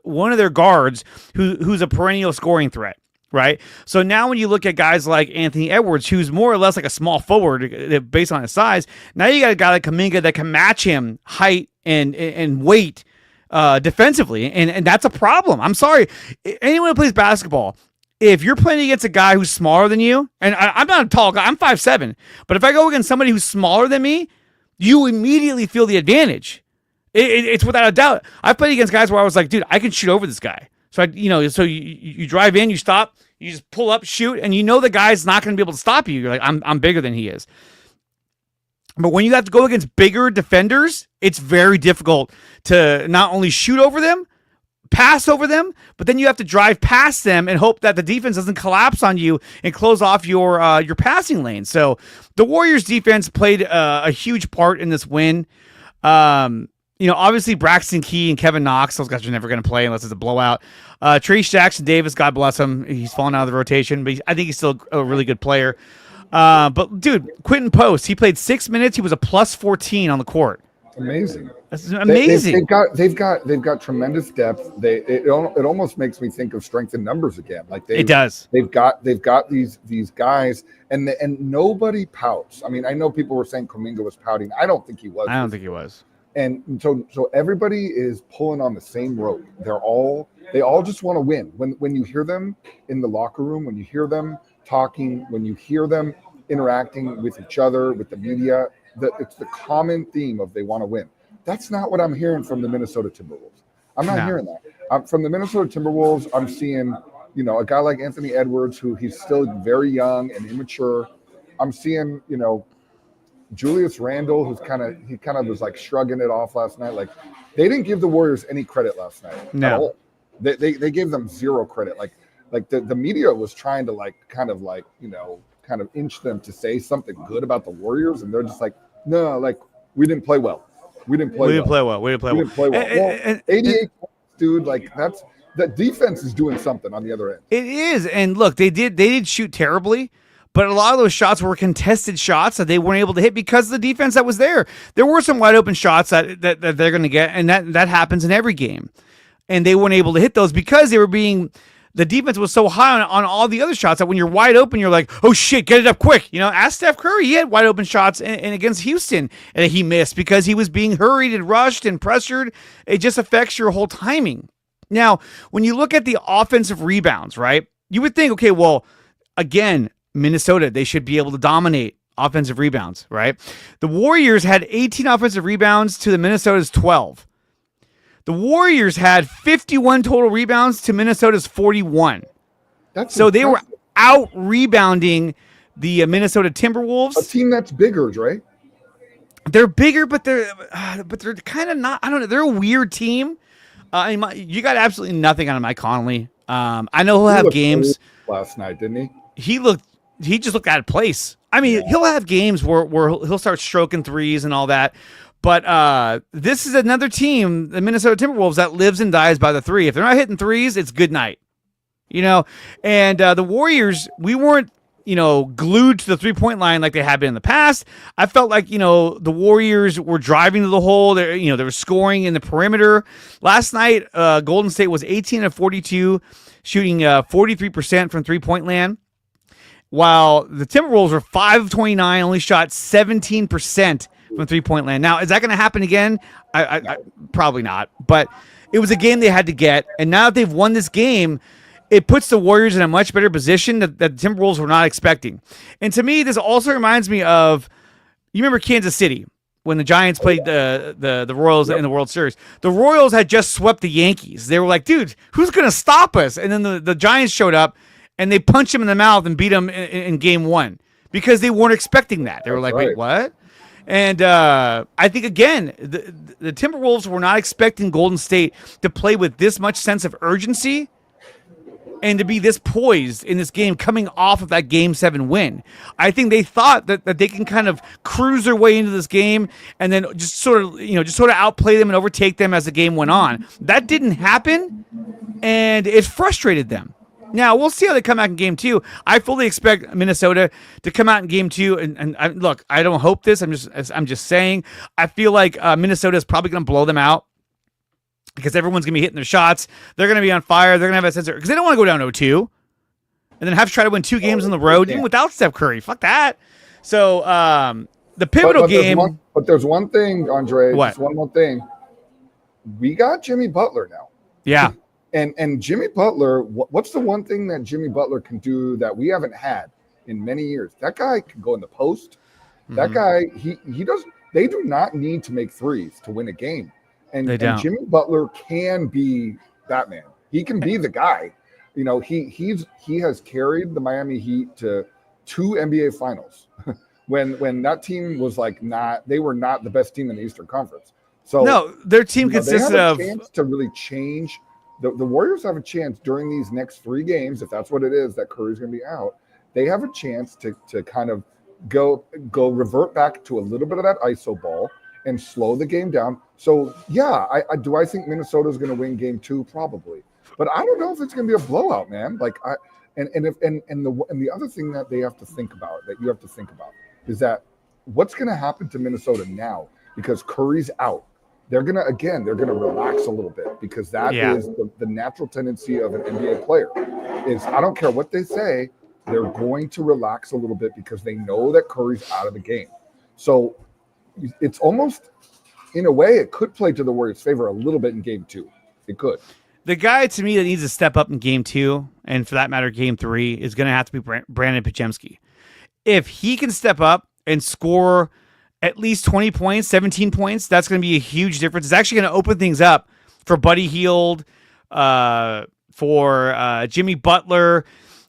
one of their guards who's a perennial scoring threat. Right. So now when you look at guys like Anthony Edwards, who's more or less like a small forward based on his size, now you got a guy like Kuminga that can match him height and weight defensively. And that's a problem. I'm sorry. Anyone who plays basketball, if you're playing against a guy who's smaller than you, and I'm not a tall guy, I'm 5'7", but if I go against somebody who's smaller than me, you immediately feel the advantage. It's without a doubt. I've played against guys where I was like, dude, I can shoot over this guy. So you drive in, you stop, you just pull up, shoot, and the guy's not going to be able to stop you. You're like, I'm bigger than he is. But when you have to go against bigger defenders, it's very difficult to not only shoot over them, pass over them, but then you have to drive past them and hope that the defense doesn't collapse on you and close off your passing lane. So the Warriors defense played a huge part in this win. Obviously Braxton Key and Kevin Knox, those guys are never going to play unless it's a blowout. Trace Jackson Davis, God bless him. He's fallen out of the rotation, but I think he's still a really good player. But dude, Quentin Post, he played 6 minutes. He was a plus 14 on the court. Amazing. That's amazing. They've got tremendous depth. It almost makes me think of strength in numbers again. Like it does. They've got these guys, and nobody pouts. I mean, I know people were saying Kuminga was pouting. I don't think he was. And so everybody is pulling on the same rope. They all just want to win. When you hear them in the locker room, when you hear them talking, when you hear them interacting with each other, with the media, it's the common theme of they want to win. That's not what I'm hearing from the Minnesota Timberwolves. I'm not hearing that. From the Minnesota Timberwolves, I'm seeing, a guy like Anthony Edwards, who he's still very young and immature. I'm seeing, Julius Randle, who's kind of was like shrugging it off last night. Like, they didn't give the Warriors any credit last night at all. They gave them zero credit. Like the media was trying to kind of inch them to say something good about the Warriors, and they're just like, no, like, we didn't play well. We didn't play well. Well, 88 points, dude. Like, that defense is doing something on the other end. It is, and look, they did shoot terribly. But a lot of those shots were contested shots that they weren't able to hit because of the defense that was there. There were some wide open shots that they're going to get, and that happens in every game. And they weren't able to hit those because the defense was so high on all the other shots that when you're wide open, you're like, oh shit, get it up quick. Ask Steph Curry. He had wide open shots and against Houston, and he missed because he was being hurried and rushed and pressured. It just affects your whole timing. Now, when you look at the offensive rebounds, right, you would think, okay, well, again, Minnesota, they should be able to dominate offensive rebounds, right? The Warriors had 18 offensive rebounds to the Minnesota's 12. The Warriors had 51 total rebounds to Minnesota's 41. So they were out rebounding the Minnesota Timberwolves. A team that's bigger, right? They're bigger, but they're kind of not. I don't know. They're a weird team. You got absolutely nothing out of Mike Conley. I know he'll have games. Last night, didn't he? He just looked out of place. I mean, he'll have games where he'll start stroking threes and all that. But this is another team, the Minnesota Timberwolves, that lives and dies by the three. If they're not hitting threes, it's good night. And the Warriors, we weren't, glued to the 3-point line like they had been in the past. I felt like, the Warriors were driving to the hole. They were scoring in the perimeter. Last night, Golden State was 18 of 42, shooting 43% from 3-point land. While the Timberwolves were 5 of 29, only shot 17% from 3-point land. Now, is that going to happen again? I probably not. But it was a game they had to get. And now that they've won this game, it puts the Warriors in a much better position that the Timberwolves were not expecting. And to me, this also reminds me of, you remember Kansas City when the Giants played the Royals in the World Series. The Royals had just swept the Yankees. They were like, dude, who's going to stop us? And then the Giants showed up, and they punched him in the mouth and beat him in game one because they weren't expecting that. They were like, wait, what? And I think, again, the Timberwolves were not expecting Golden State to play with this much sense of urgency and to be this poised in this game coming off of that Game 7 win. I think they thought that they can kind of cruise their way into this game and then just sort of outplay them and overtake them as the game went on. That didn't happen, and it frustrated them. Now, we'll see how they come out in game 2. I fully expect Minnesota to come out in game 2. And look, I don't hope this. I'm just saying. I feel like Minnesota is probably going to blow them out because everyone's going to be hitting their shots. They're going to be on fire. They're going to have a sense of, because they don't want to go down 0-2 and then have to try to win 2 games on the road, even without Steph Curry. Fuck that. So the pivotal game. There's one thing, Andre. What? Just one more thing. We got Jimmy Butler now. Yeah. And Jimmy Butler, what's the one thing that Jimmy Butler can do that we haven't had in many years? That guy can go in the post. That guy, he does. They do not need to make threes to win a game. And Jimmy Butler can be Batman. He can be the guy. He has carried the Miami Heat to 2 NBA finals when that team was they were not the best team in the Eastern Conference. So no, their team consisted of a chance to really change. The Warriors have a chance during these next 3 games, if that's what it is, that Curry's going to be out. They have a chance to kind of go revert back to a little bit of that ISO ball and slow the game down. So yeah, I think Minnesota's going to win game 2 probably, but I don't know if it's going to be a blowout, man. And the other thing that they have to think about, that you have to think about, is that what's going to happen to Minnesota now because Curry's out. They're going to relax a little bit because that is the natural tendency of an NBA player is I don't care what they say, they're going to relax a little bit because they know that Curry's out of the game. So it's almost in a way, it could play to the Warriors' favor a little bit in game 2. It could. The guy to me that needs to step up in game 2, and for that matter, game 3, is going to have to be Brandon Podziemski. If he can step up and score at least 20 points, 17 points, that's going to be a huge difference. It's actually going to open things up for Buddy Hield, for Jimmy Butler,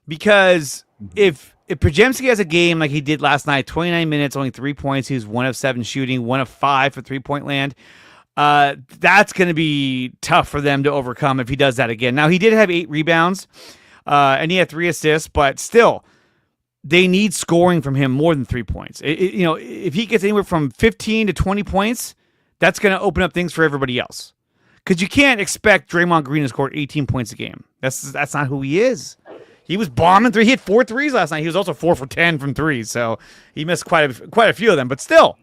because if Podziemski has a game like he did last night, 29 minutes, only 3 points, he was 1 of 7 shooting, 1 of 5 for 3-point land, that's going to be tough for them to overcome if he does that again. Now, he did have 8 rebounds, and he had 3 assists, but still, they need scoring from him more than 3 points. If he gets anywhere from 15 to 20 points, that's going to open up things for everybody else. Because you can't expect Draymond Green to score 18 points a game. That's not who he is. He was bombing 3. He hit 4 threes last night. He was also 4 for 10 from 3, so he missed quite a few of them. But still,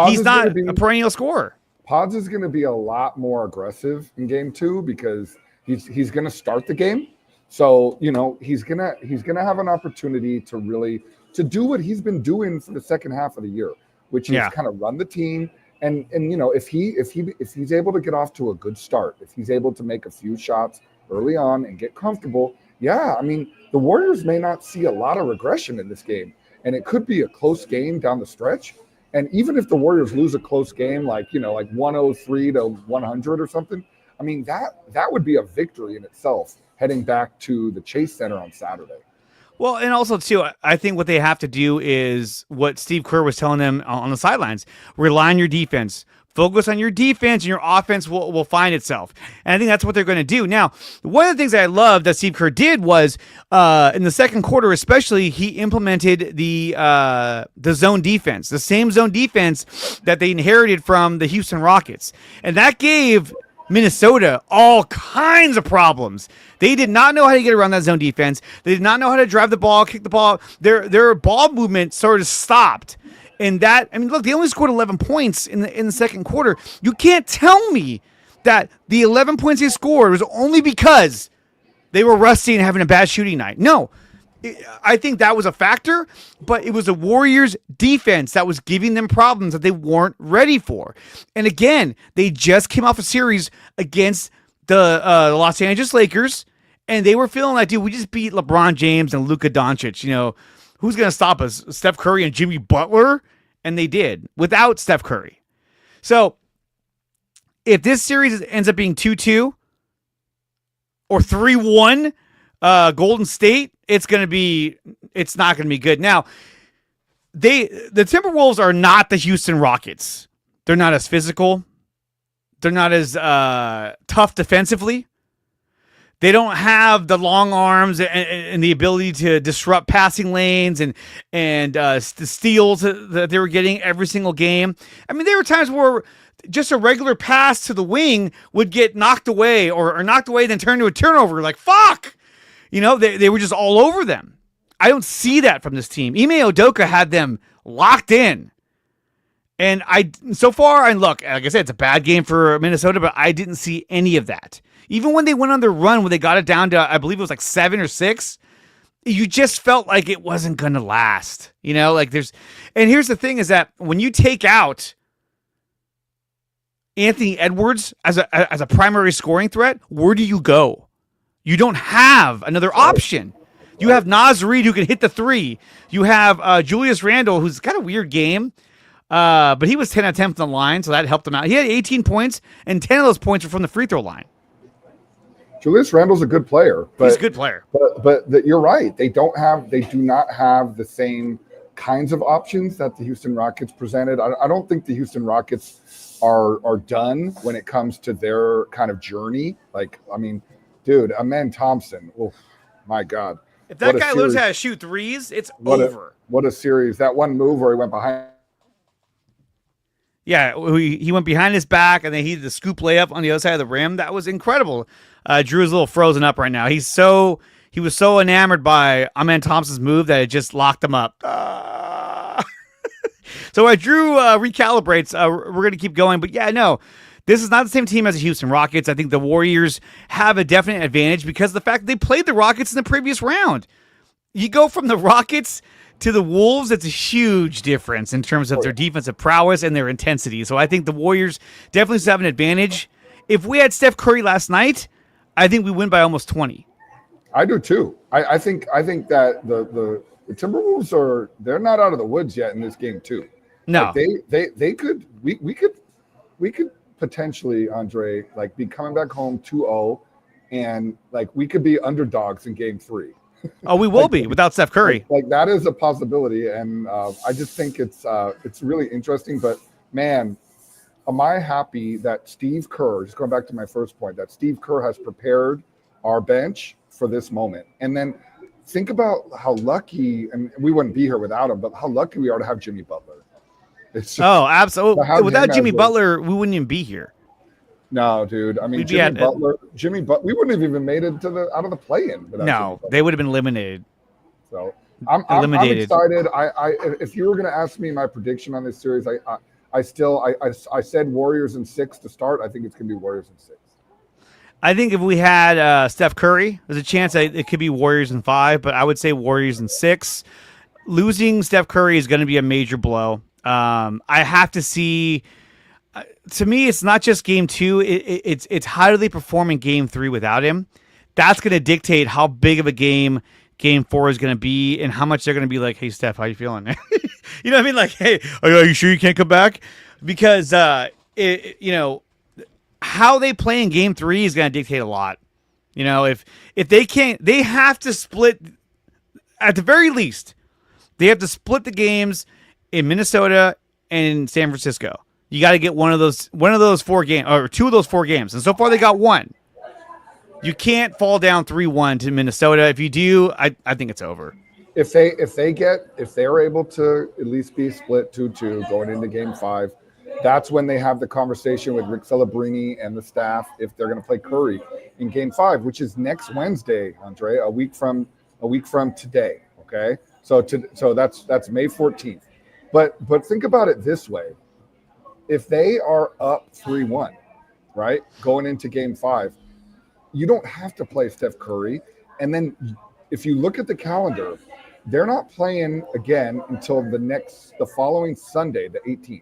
he's not a perennial scorer. Pods is going to be a lot more aggressive in game 2 because he's going to start the game. So, he's going to have an opportunity to do what he's been doing for the second half of the year, which is kind of run the team. And if he's able to get off to a good start, if he's able to make a few shots early on and get comfortable, the Warriors may not see a lot of regression in this game, and it could be a close game down the stretch. And even if the Warriors lose a close game, like 103 to 100 or something, that would be a victory in itself heading back to the Chase Center on Saturday. Well, and also, too, I think what they have to do is what Steve Kerr was telling them on the sidelines. Rely on your defense. Focus on your defense, and your offense will find itself. And I think that's what they're going to do. Now, one of the things that I love that Steve Kerr did was, in the second quarter especially, he implemented the zone defense, the same zone defense that they inherited from the Houston Rockets. And that gave Minnesota all kinds of problems. They did not know how to get around that zone defense. They did not know how to drive the ball, kick the ball. Their ball movement sort of stopped. And look, they only scored 11 points in the second quarter. You can't tell me that the 11 points they scored was only because they were rusty and having a bad shooting night. No, I think that was a factor, but it was the Warriors' defense that was giving them problems that they weren't ready for. And again, they just came off a series against the Los Angeles Lakers, and they were feeling like, dude, we just beat LeBron James and Luka Doncic. Who's going to stop us? Steph Curry and Jimmy Butler? And they did, without Steph Curry. So, if this series ends up being 2-2 or 3-1 Golden State, it's not going to be good. Now, the Timberwolves are not the Houston Rockets. They're not as physical. They're not as tough defensively. They don't have the long arms and the ability to disrupt passing lanes and the steals that they were getting every single game. There were times where just a regular pass to the wing would get knocked away or knocked away, then turn to a turnover. Like, fuck! They were just all over them. I don't see that from this team. Ime Udoka had them locked in. And so far, look, like I said, it's a bad game for Minnesota, but I didn't see any of that. Even when they went on their run, when they got it down to, I believe it was like 7 or 6, you just felt like it wasn't going to last. And here's the thing is that when you take out Anthony Edwards as a primary scoring threat, where do you go? You don't have another option. You have Naz Reid who can hit the 3. You have Julius Randle, who's got a weird game. But he was 10 out of 10 from the line, so that helped him out. He had 18 points, and 10 of those points were from the free throw line. Julius Randle's a good player. He's a good player. But you're right. They do not have the same kinds of options that the Houston Rockets presented. I don't think the Houston Rockets are done when it comes to their kind of journey. Dude, Amen Thompson. Oh, my God. If that guy learns how to shoot threes, it's over. What a series. That one move where he went behind. Yeah, he went behind his back, and then he did the scoop layup on the other side of the rim. That was incredible. Drew is a little frozen up right now. He was so enamored by Amen Thompson's move that it just locked him up. So as Drew recalibrates, we're going to keep going. But yeah, no, this is not the same team as the Houston Rockets. I think the Warriors have a definite advantage because of the fact that they played the Rockets in the previous round. You go from the Rockets to the Wolves, it's a huge difference in terms of their defensive prowess and their intensity. So I think the Warriors definitely still have an advantage. If we had Steph Curry last night, I think we win by almost 20. I do too. I think that the Timberwolves they're not out of the woods yet in this game too. No, like they could we could potentially, Andre, like be coming back home 2-0, and like we could be underdogs in game 3. Oh, we will be without Steph Curry. Like that is a possibility, and I just think it's really interesting. But man, am I happy that Steve Kerr, just going back to my first point, that Steve Kerr has prepared our bench for this moment. And then think about how lucky, and we wouldn't be here without him, but how lucky we are to have Jimmy Butler. It's just, absolutely. Without Jimmy Butler, we wouldn't even be here. No, dude. I mean, Jimmy Butler, we wouldn't have even made it out of the play-in. No, they would have been eliminated. So I'm excited. If you were going to ask me my prediction on this series, I said Warriors in 6 to start. I think it's going to be Warriors in 6. I think if we had Steph Curry, there's a chance that it could be Warriors in 5, but I would say Warriors in 6. Losing Steph Curry is going to be a major blow. I have to see. To me, it's not just game 2. It's how do they perform in game 3 without him. That's going to dictate how big of a game 4 is going to be and how much they're going to be like, hey, Steph, how you feeling? You know what I mean? Like, hey, are you sure you can't come back? Because, how they play in game 3 is going to dictate a lot. You know, if they can't, they have to split, at the very least, they have to split the games in Minnesota and in San Francisco. You got to get one of those 4 games, or 2 of those 4 games. And so far they got 1. You can't fall down 3-1 to Minnesota. If you do, I think it's over. If they're able to at least be split 2-2 going into game 5, that's when they have the conversation with Rick Celebrini and the staff if they're going to play Curry in game 5, which is next Wednesday, Andre, a week from today. Okay. So that's May 14th. But think about it this way. If they are up 3-1, right, going into game 5, you don't have to play Steph Curry. And then if you look at the calendar, they're not playing again until the following Sunday, the 18th.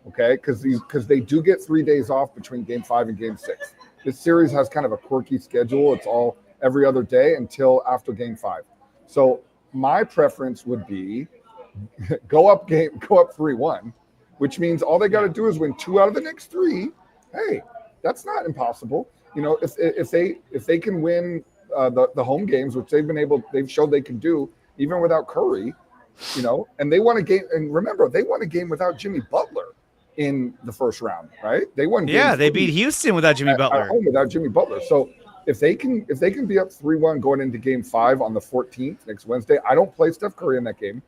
Okay, because they do get 3 days off between game 5 and game 6. This series has kind of a quirky schedule. It's all every other day until after game 5. So my preference would be go up 3-1, which means all they got to do is win 2 out of the next 3. Hey, that's not impossible. You know, if they can win the home games, which they've showed they can do even without Curry, you know, and they won a game. And remember, they won a game without Jimmy Butler in the first round, right? They won. Yeah, they beat Houston without Jimmy Butler. At home without Jimmy Butler. So if they can be up 3-1 going into game 5 on the 14th next Wednesday, I don't play Steph Curry in that game.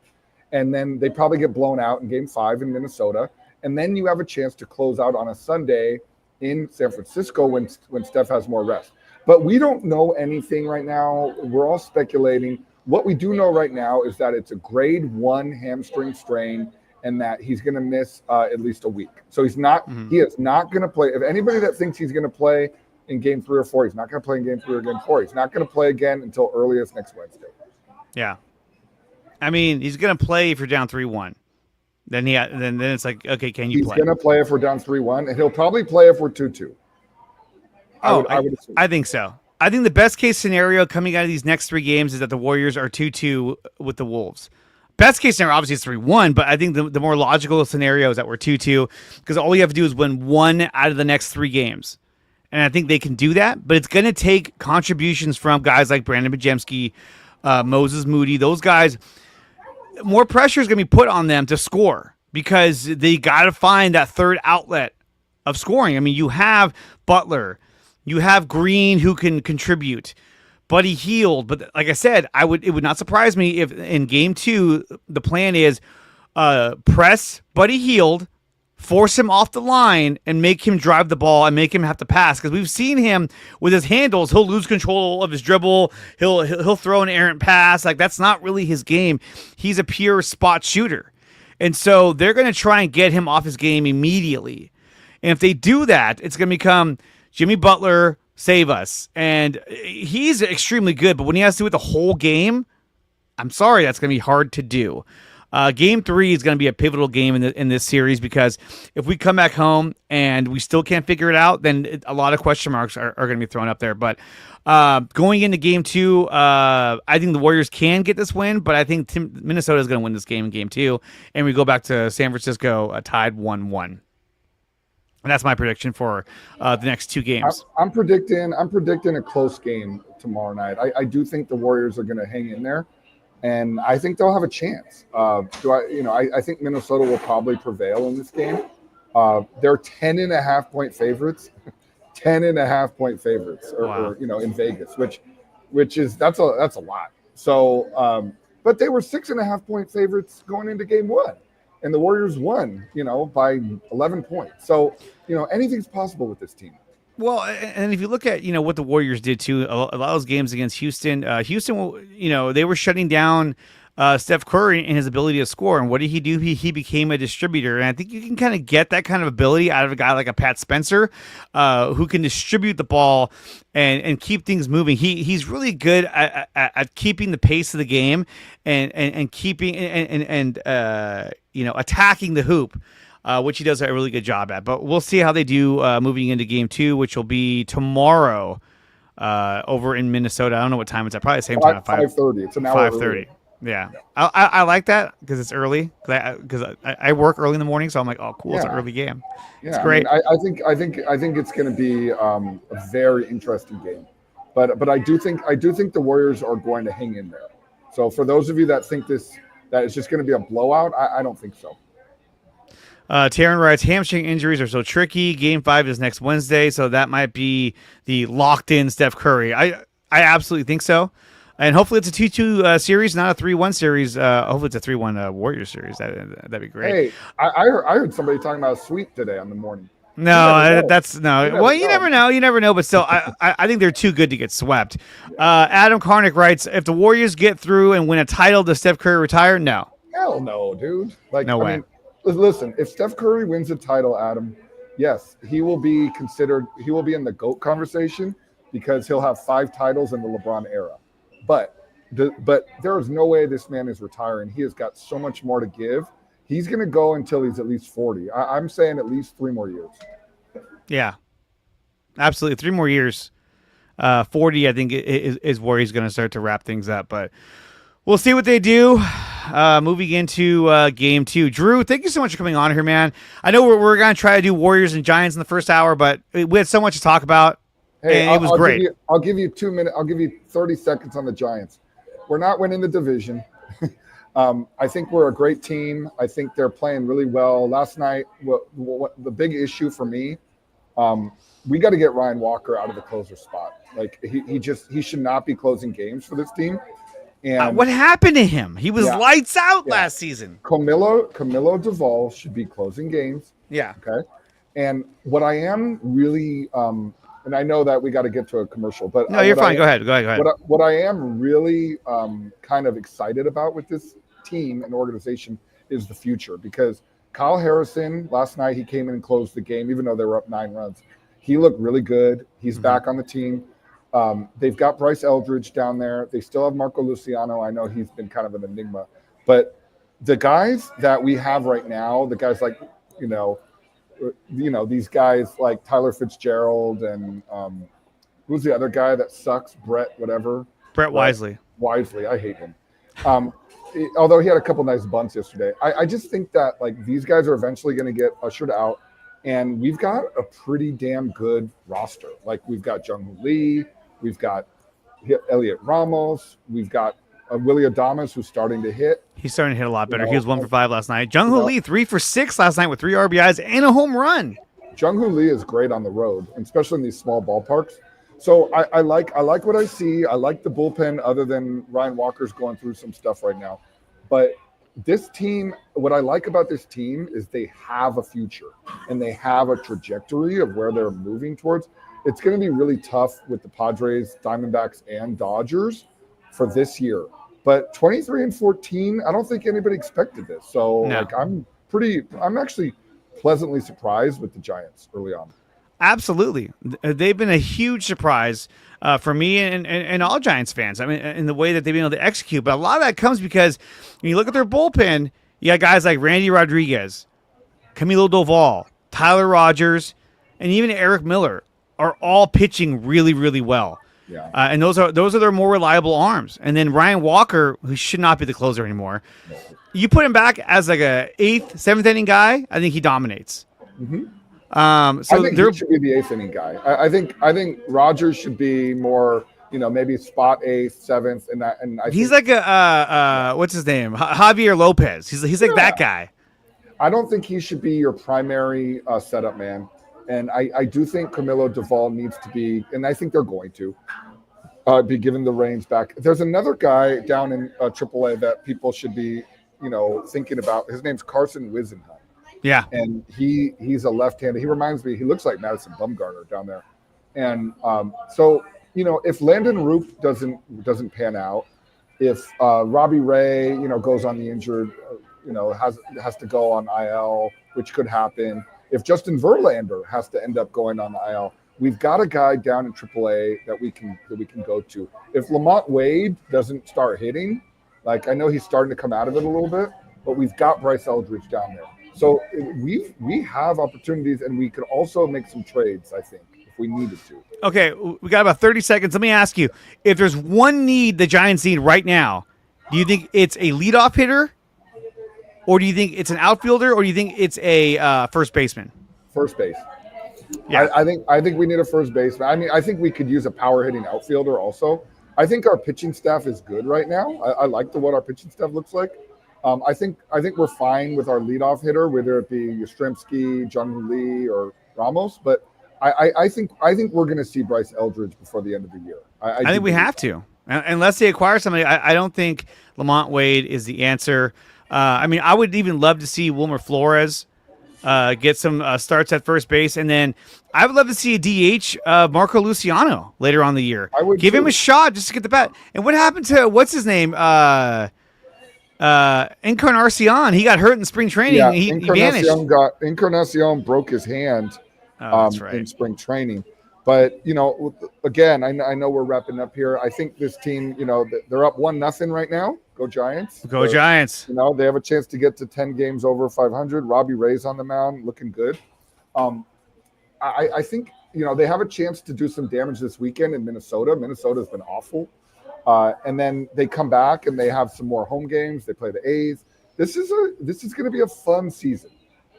And then they probably get blown out in game 5 in Minnesota. And then you have a chance to close out on a Sunday in San Francisco when Steph has more rest. But we don't know anything right now. We're all speculating. What we do know right now is that it's a grade 1 hamstring strain and that he's going to miss at least a week. So he is not going to play. If anybody that thinks he's going to play in game 3 or 4, he's not going to play in game 3 or game 4. He's not going to play again until earliest next Wednesday. Yeah. I mean, he's going to play if you're down 3-1. Then it's like, okay, can you play? He's going to play if we're down 3-1, and he'll probably play if we're 2-2. I think so. I think the best case scenario coming out of these next 3 games is that the Warriors are 2-2 with the Wolves. Best case scenario, obviously, it's 3-1, but I think the more logical scenario is that we're 2-2 because all you have to do is win 1 out of the next 3 games. And I think they can do that, but it's going to take contributions from guys like Brandon Bajemski, Moses Moody, those guys. More pressure is going to be put on them to score because they got to find that third outlet of scoring. I mean, you have Butler, you have Green who can contribute. Buddy Hield, but like I said, it would not surprise me if in game 2 the plan is press Buddy Hield, force him off the line, and make him drive the ball and make him have to pass. Because we've seen him with his handles, he'll lose control of his dribble, he'll throw an errant pass. Like that's not really his game. He's a pure spot shooter, and so they're going to try and get him off his game immediately. And if they do that, it's going to become Jimmy Butler. Save us. And he's extremely good, but when he has to do it the whole game, I'm sorry, that's going to be hard to do. Game 3 is going to be a pivotal game in this series because if we come back home and we still can't figure it out, then a lot of question marks are going to be thrown up there. But going into Game 2, I think the Warriors can get this win, but I think Minnesota is going to win this game in Game 2, and we go back to San Francisco tied 1-1. And that's my prediction for the next 2 games. I'm predicting a close game tomorrow night. I do think the Warriors are going to hang in there. And I think they'll have a chance. I think Minnesota will probably prevail in this game. They're 10.5-point favorites, 10.5-point favorites, or in Vegas, which is that's a lot. So, but they were 6.5-point favorites going into Game 1, and the Warriors won, by 11 points. So, anything's possible with this team. Well, and if you look at what the Warriors did too, a lot of those games against Houston, they were shutting down Steph Curry and his ability to score. And what did he do? He became a distributor, and I think you can kind of get that kind of ability out of a guy like a Pat Spencer, who can distribute the ball and keep things moving. He's really good at keeping the pace of the game and keeping and attacking the hoop. Which he does a really good job at. But we'll see how they do moving into Game 2, which will be tomorrow over in Minnesota. I don't know what time it's at. Probably the same time. 5:30. It's an hour 5:30. Yeah. I like that because it's early. Because I work early in the morning, so I'm like, oh, cool. Yeah. It's an early game. Yeah, it's great. I think it's going to be a very interesting game. But I do think the Warriors are going to hang in there. So for those of you that think that it's just going to be a blowout, I don't think so. Taryn writes, hamstring injuries are so tricky. Game 5 is next Wednesday, so that might be the locked-in Steph Curry. I absolutely think so. And hopefully it's a 2-2 series, not a 3-1 series. Hopefully it's a 3-1 Warriors series. That'd be great. Hey, I heard somebody talking about a sweep today on the morning. No, that's no. Well, you never know. You never know. But still, I think they're too good to get swept. Adam Karnick writes, if the Warriors get through and win a title, does Steph Curry retire? No. Hell no, dude. No way. Listen, if Steph Curry wins the title, Adam, yes, he will be in the GOAT conversation because he'll have 5 titles in the LeBron era. But there is no way this man is retiring. He has got so much more to give. He's going to go until he's at least 40. I'm saying at least 3 more years. Yeah, absolutely. 3 more years. 40, I think, is where he's going to start to wrap things up. But we'll see what they do. Moving into Game 2. Drew, thank you so much for coming on here, man. I know we're going to try to do Warriors and Giants in the first hour, but we had so much to talk about. Hey, and it was great. I'll give you 2 minutes. I'll give you 30 seconds on the Giants. We're not winning the division. I think we're a great team. I think they're playing really well. Last night, what the big issue for me, we got to get Ryan Walker out of the closer spot. Like he should not be closing games for this team. And what happened to him? He was lights out last season. Camilo Duvall should be closing games. Yeah. Okay. And what I am really, and I know that we got to get to a commercial, but no, you're fine. Go ahead. What I am really kind of excited about with this team and organization is the future, because Kyle Harrison last night, he came in and closed the game, even though they were up 9 runs. He looked really good. He's back on the team. They've got Bryce Eldridge down there. They still have Marco Luciano. I know he's been kind of an enigma, but the guys that we have right now, the guys like, these guys like Tyler Fitzgerald and who's the other guy that sucks? Brett Wisely. I hate him. Although he had a couple nice bunts yesterday. I just think that like these guys are eventually going to get ushered out, and we've got a pretty damn good roster. Like we've got Jung-Hoo Lee, we've got Elliot Ramos, we've got Willie Adames, who's starting to hit. He's starting to hit a lot better. He was 1 for 5 last night. Jung-Hoo Lee 3 for 6 last night with 3 RBIs and a home run. Jung-Hoo Lee is great on the road, especially in these small ballparks. So I like what I see. I like the bullpen, other than Ryan Walker's going through some stuff right now. But this team, what I like about this team is they have a future and they have a trajectory of where they're moving towards. It's going to be really tough with the Padres, Diamondbacks, and Dodgers for this year. But 23-14, I don't think anybody expected this. So I'm actually pleasantly surprised with the Giants early on. Absolutely. They've been a huge surprise for me and all Giants fans. I mean, in the way that they've been able to execute. But a lot of that comes because when you look at their bullpen, you got guys like Randy Rodriguez, Camilo Doval, Tyler Rogers, and even Eric Miller are all pitching really, really well. Yeah. And those are their more reliable arms. And then Ryan Walker, who should not be the closer anymore, you put him back as like a 8th, 7th inning guy, I think he dominates. Mm-hmm. So I think he should be the 8th inning guy. I think Rogers should be more, maybe spot 8th, 7th, and that. And he's like a what's his name, Javier Lopez. He's like that guy. I don't think he should be your primary setup man, and I do think Camilo Doval needs to be, and I think they're going to be given the reins back. There's another guy down in AAA that people should be, thinking about. His name's Carson Wisenhunt. Yeah, and he's a left-handed. He reminds me. He looks like Madison Bumgarner down there. And so if Landon Roop doesn't pan out, if Robbie Ray goes on the injured, has to go on IL, which could happen. If Justin Verlander has to end up going on IL, we've got a guy down in AAA that we can go to. If Lamont Wade doesn't start hitting, like I know he's starting to come out of it a little bit, but we've got Bryce Eldridge down there. So we have opportunities, and we could also make some trades, I think, if we needed to. Okay, we got about 30 seconds. Let me ask you, if there's one need the Giants need right now, do you think it's a leadoff hitter, or do you think it's an outfielder, or do you think it's a first baseman? First base. Yeah, I think we need a first baseman. I mean, I think we could use a power-hitting outfielder also. I think our pitching staff is good right now. I like what our pitching staff looks like. I think we're fine with our leadoff hitter, whether it be Yastrzemski, Jung Lee, or Ramos. But I think we're going to see Bryce Eldridge before the end of the year. I think we have to, unless they acquire somebody. I don't think Lamont Wade is the answer. I mean, I would even love to see Wilmer Flores get some starts at first base, and then I would love to see a DH Marco Luciano later on in the year. I would give him a shot just to get the bat. And what happened to what's his name? Encarnacion. He got hurt in spring training. Yeah, he vanished. Encarnacion broke his hand that's right. in spring training. But again, I know we're wrapping up here. I think this team, they're up 1-0 right now. Go Giants! Go Giants! They have a chance to get to 10 games over 500. Robbie Ray's on the mound, looking good. I think they have a chance to do some damage this weekend in Minnesota. Minnesota's been awful. And then they come back and they have some more home games. They play the A's. This is going to be a fun season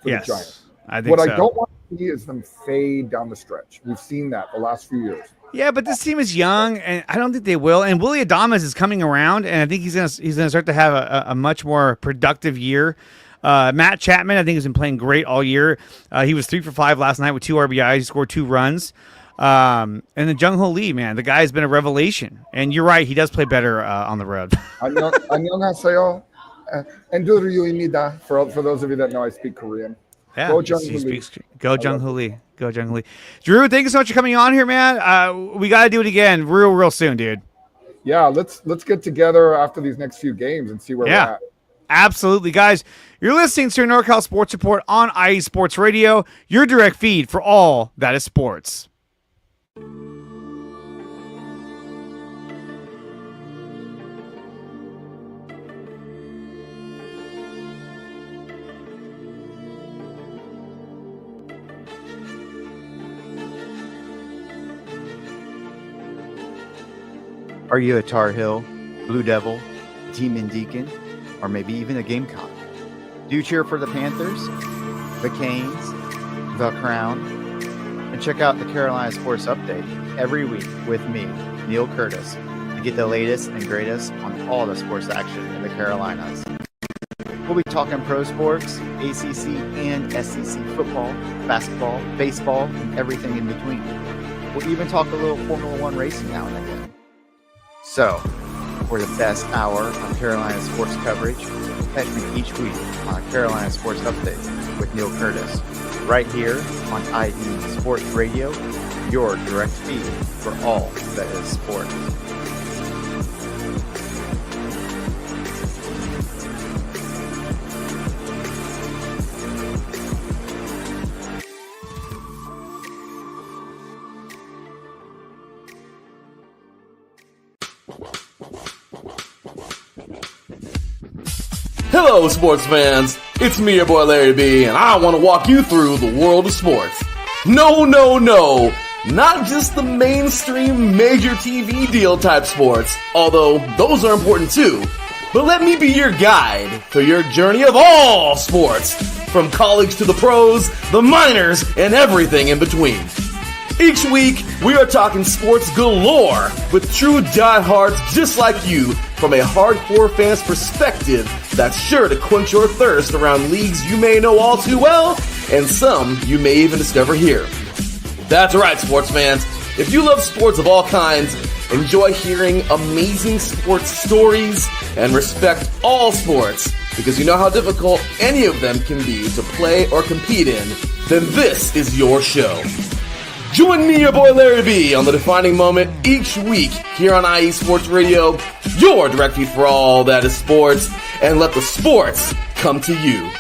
for the Giants. I think I don't want to see is them fade down the stretch. We've seen that the last few years. Yeah, but this team is young, and I don't think they will. And Willie Adames is coming around, and I think he's gonna start to have a much more productive year. Matt Chapman, I think, has been playing great all year. He was 3 for 5 last night with 2 RBIs. He scored 2 runs. And then Jung Ho Lee, man, the guy has been a revelation. And you're right, he does play better on the road. 안녕하세요. For those of you that know, I speak Korean. Yeah, Go Jung Ho Lee. Go Jung Ho Lee. Go Jung Ho Lee. Drew, thank you so much for coming on here, man. We got to do it again real soon, dude. Yeah, let's get together after these next few games and see where we're at. Absolutely, guys. You're listening to NorCal Sports Report on IE Sports Radio, your direct feed for all that is sports. Are you a Tar Heel, Blue Devil, Demon Deacon, or maybe even a Gamecock? Do you cheer for the Panthers, the Canes, the Crown? And check out the Carolina Sports Update every week with me, Neil Curtis, to get the latest and greatest on all the sports action in the Carolinas. We'll be talking pro sports, ACC and SEC football, basketball, baseball, and everything in between. We'll even talk a little Formula One racing now and again. So, for the best hour of Carolina sports coverage, catch me each week on Carolina Sports Updates with Neil Curtis, right here on IE Sports Radio, your direct feed for all that is sports. Hello, sports fans. It's me, your boy Larry B, and I want to walk you through the world of sports. No, not just the mainstream major TV deal type sports, although those are important too. But let me be your guide through your journey of all sports, from college to the pros, the minors, and everything in between. Each week, we are talking sports galore with true diehards just like you from a hardcore fan's perspective that's sure to quench your thirst around leagues you may know all too well and some you may even discover here. That's right, sports fans. If you love sports of all kinds, enjoy hearing amazing sports stories, and respect all sports because you know how difficult any of them can be to play or compete in, then this is your show. Join me, your boy Larry B, on the defining moment each week here on IE Sports Radio, your direct feed for all that is sports, and let the sports come to you.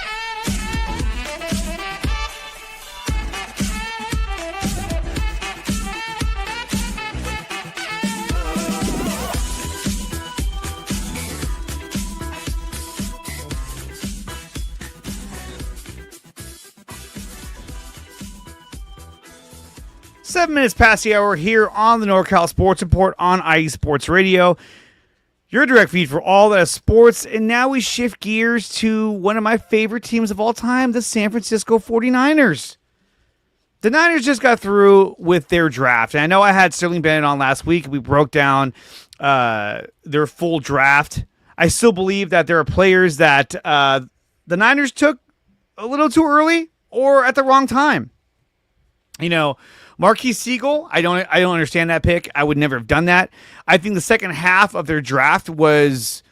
Seven minutes past the hour here on the NorCal Sports Report on IE Sports Radio. Your direct feed for all that is sports. And now we shift gears to one of my favorite teams of all time, the San Francisco 49ers. The Niners just got through with their draft. And I know I had Sterling Bennett on last week. We broke down their full draft. I still believe that there are players that the Niners took a little too early or at the wrong time. You know, Marquise Siegel, I don't understand that pick. I would never have done that. I think the second half of their draft was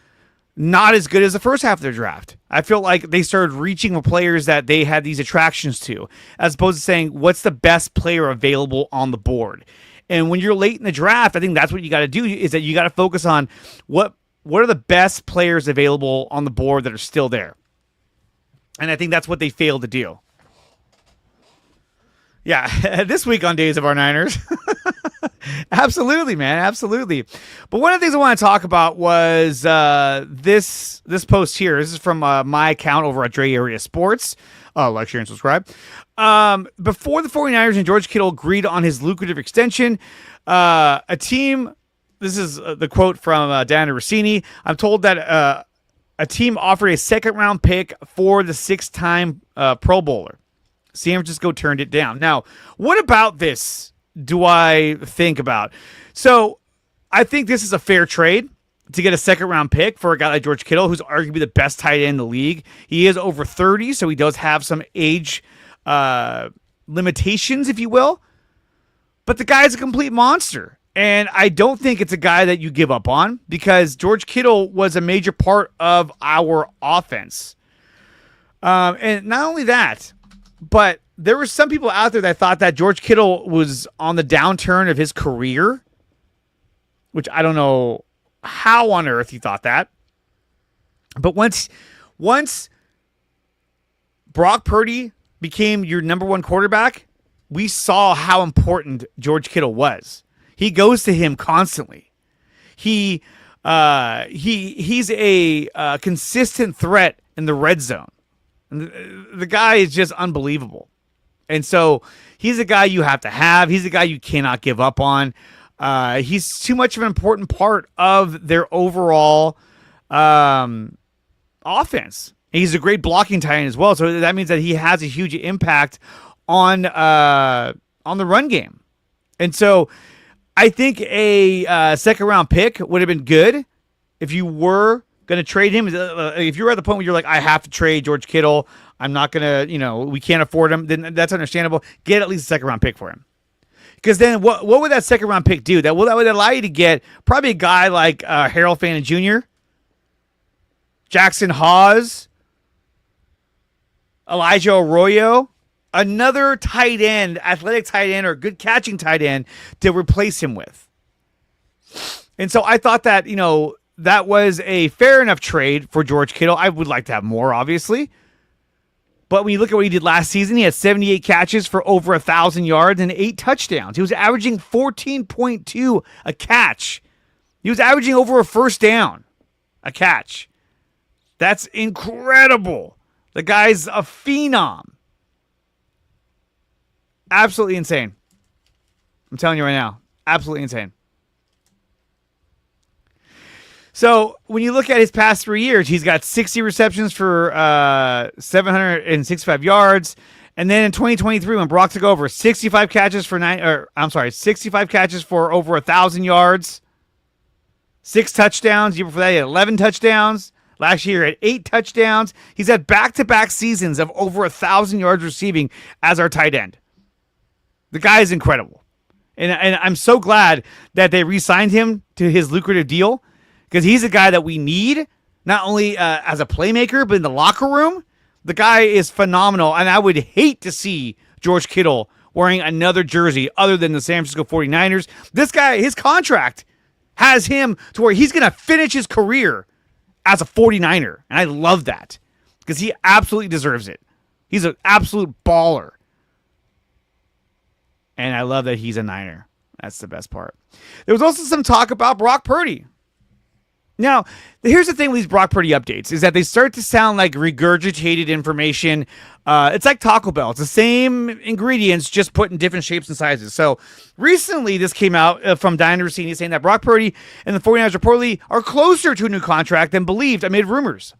not as good as the first half of their draft. I feel like they started reaching for players that they had these attractions to, as opposed to saying, what's the best player available on the board? And when you're late in the draft, I think that's what you got to do, is that you got to focus on what are the best players available on the board that are still there. And I think that's what they failed to do. Yeah, this week on Days of Our Niners. Absolutely, man, absolutely. But one of the things I want to talk about was this post here. This is from my account over at Dre Area Sports. Like, share, and subscribe. Before the 49ers and George Kittle agreed on his lucrative extension, a team, this is the quote from Diana Rossini, I'm told that a team offered a second-round pick for the six-time Pro Bowler. San Francisco turned it down. Now, what about this do I think about? So, I think this is a fair trade to get a second-round pick for a guy like George Kittle, who's arguably the best tight end in the league. He is over 30, so he does have some age limitations, if you will. But the guy is a complete monster. And I don't think it's a guy that you give up on, because George Kittle was a major part of our offense. And not only that, but there were some people out there that thought that George Kittle was on the downturn of his career, which I don't know how on earth he thought that. But once Brock Purdy became your number one quarterback, we saw how important George Kittle was. He goes to him constantly. He's a consistent threat in the red zone. The guy is just unbelievable. And so he's a guy you have to have. He's a guy you cannot give up on. He's too much of an important part of their overall offense. He's a great blocking tight end as well. So that means that he has a huge impact on the run game. And so I think a second round pick would have been good if you were going to trade him. If you're at the point where you're like, I have to trade George Kittle, I'm not going to, we can't afford him, then that's understandable. Get at least a second round pick for him. Because then what would that second round pick do? That would allow you to get probably a guy like Harold Fannin Jr., Jackson Hawes, Elijah Arroyo, another tight end, athletic tight end, or good catching tight end to replace him with. And so I thought that, that was a fair enough trade for George Kittle. I would like to have more, obviously. But when you look at what he did last season, he had 78 catches for over 1,000 yards and 8 touchdowns. He was averaging 14.2 a catch. He was averaging over a first down a catch. That's incredible. The guy's a phenom. Absolutely insane. I'm telling you right now. Absolutely insane. So when you look at his past 3 years, he's got 60 receptions for 765 yards. And then in 2023, when Brock took over, 65 catches for 65 catches for over 1,000 yards. 6 touchdowns. The year before that, he had 11 touchdowns. Last year, he had 8 touchdowns. He's had back-to-back seasons of over 1,000 yards receiving as our tight end. The guy is incredible. And I'm so glad that they re-signed him to his lucrative deal, because he's a guy that we need, not only as a playmaker, but in the locker room. The guy is phenomenal, and I would hate to see George Kittle wearing another jersey other than the San Francisco 49ers. This guy, his contract has him to where he's going to finish his career as a 49er, and I love that because he absolutely deserves it. He's an absolute baller, and I love that he's a Niner. That's the best part. There was also some talk about Brock Purdy. Now, here's the thing with these Brock Purdy updates is that they start to sound like regurgitated information. It's like Taco Bell. It's the same ingredients, just put in different shapes and sizes. So recently, this came out from Diana Rossini saying that Brock Purdy and the 49ers reportedly are closer to a new contract than believed amid rumors.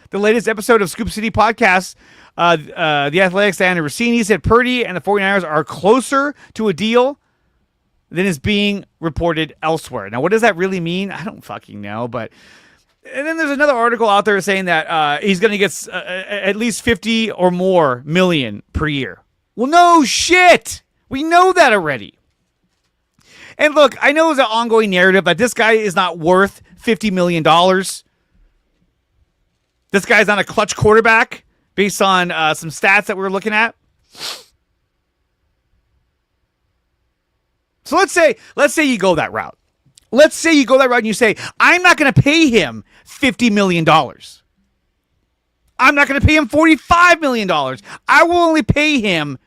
The latest episode of Scoop City Podcast, The Athletic's Diana Rossini said Purdy and the 49ers are closer to a deal than is being reported elsewhere. Now, what does that really mean? I don't fucking know. But and then there's another article out there saying that he's going to get at least 50 or more million per year. Well, no shit. We know that already. And look, I know it's an ongoing narrative that this guy is not worth $50 million. This guy's not a clutch quarterback based on some stats that we were looking at. So let's say you go that route. Let's say you go that route and you say, I'm not going to pay him $50 million. I'm not going to pay him $45 million. I will only pay him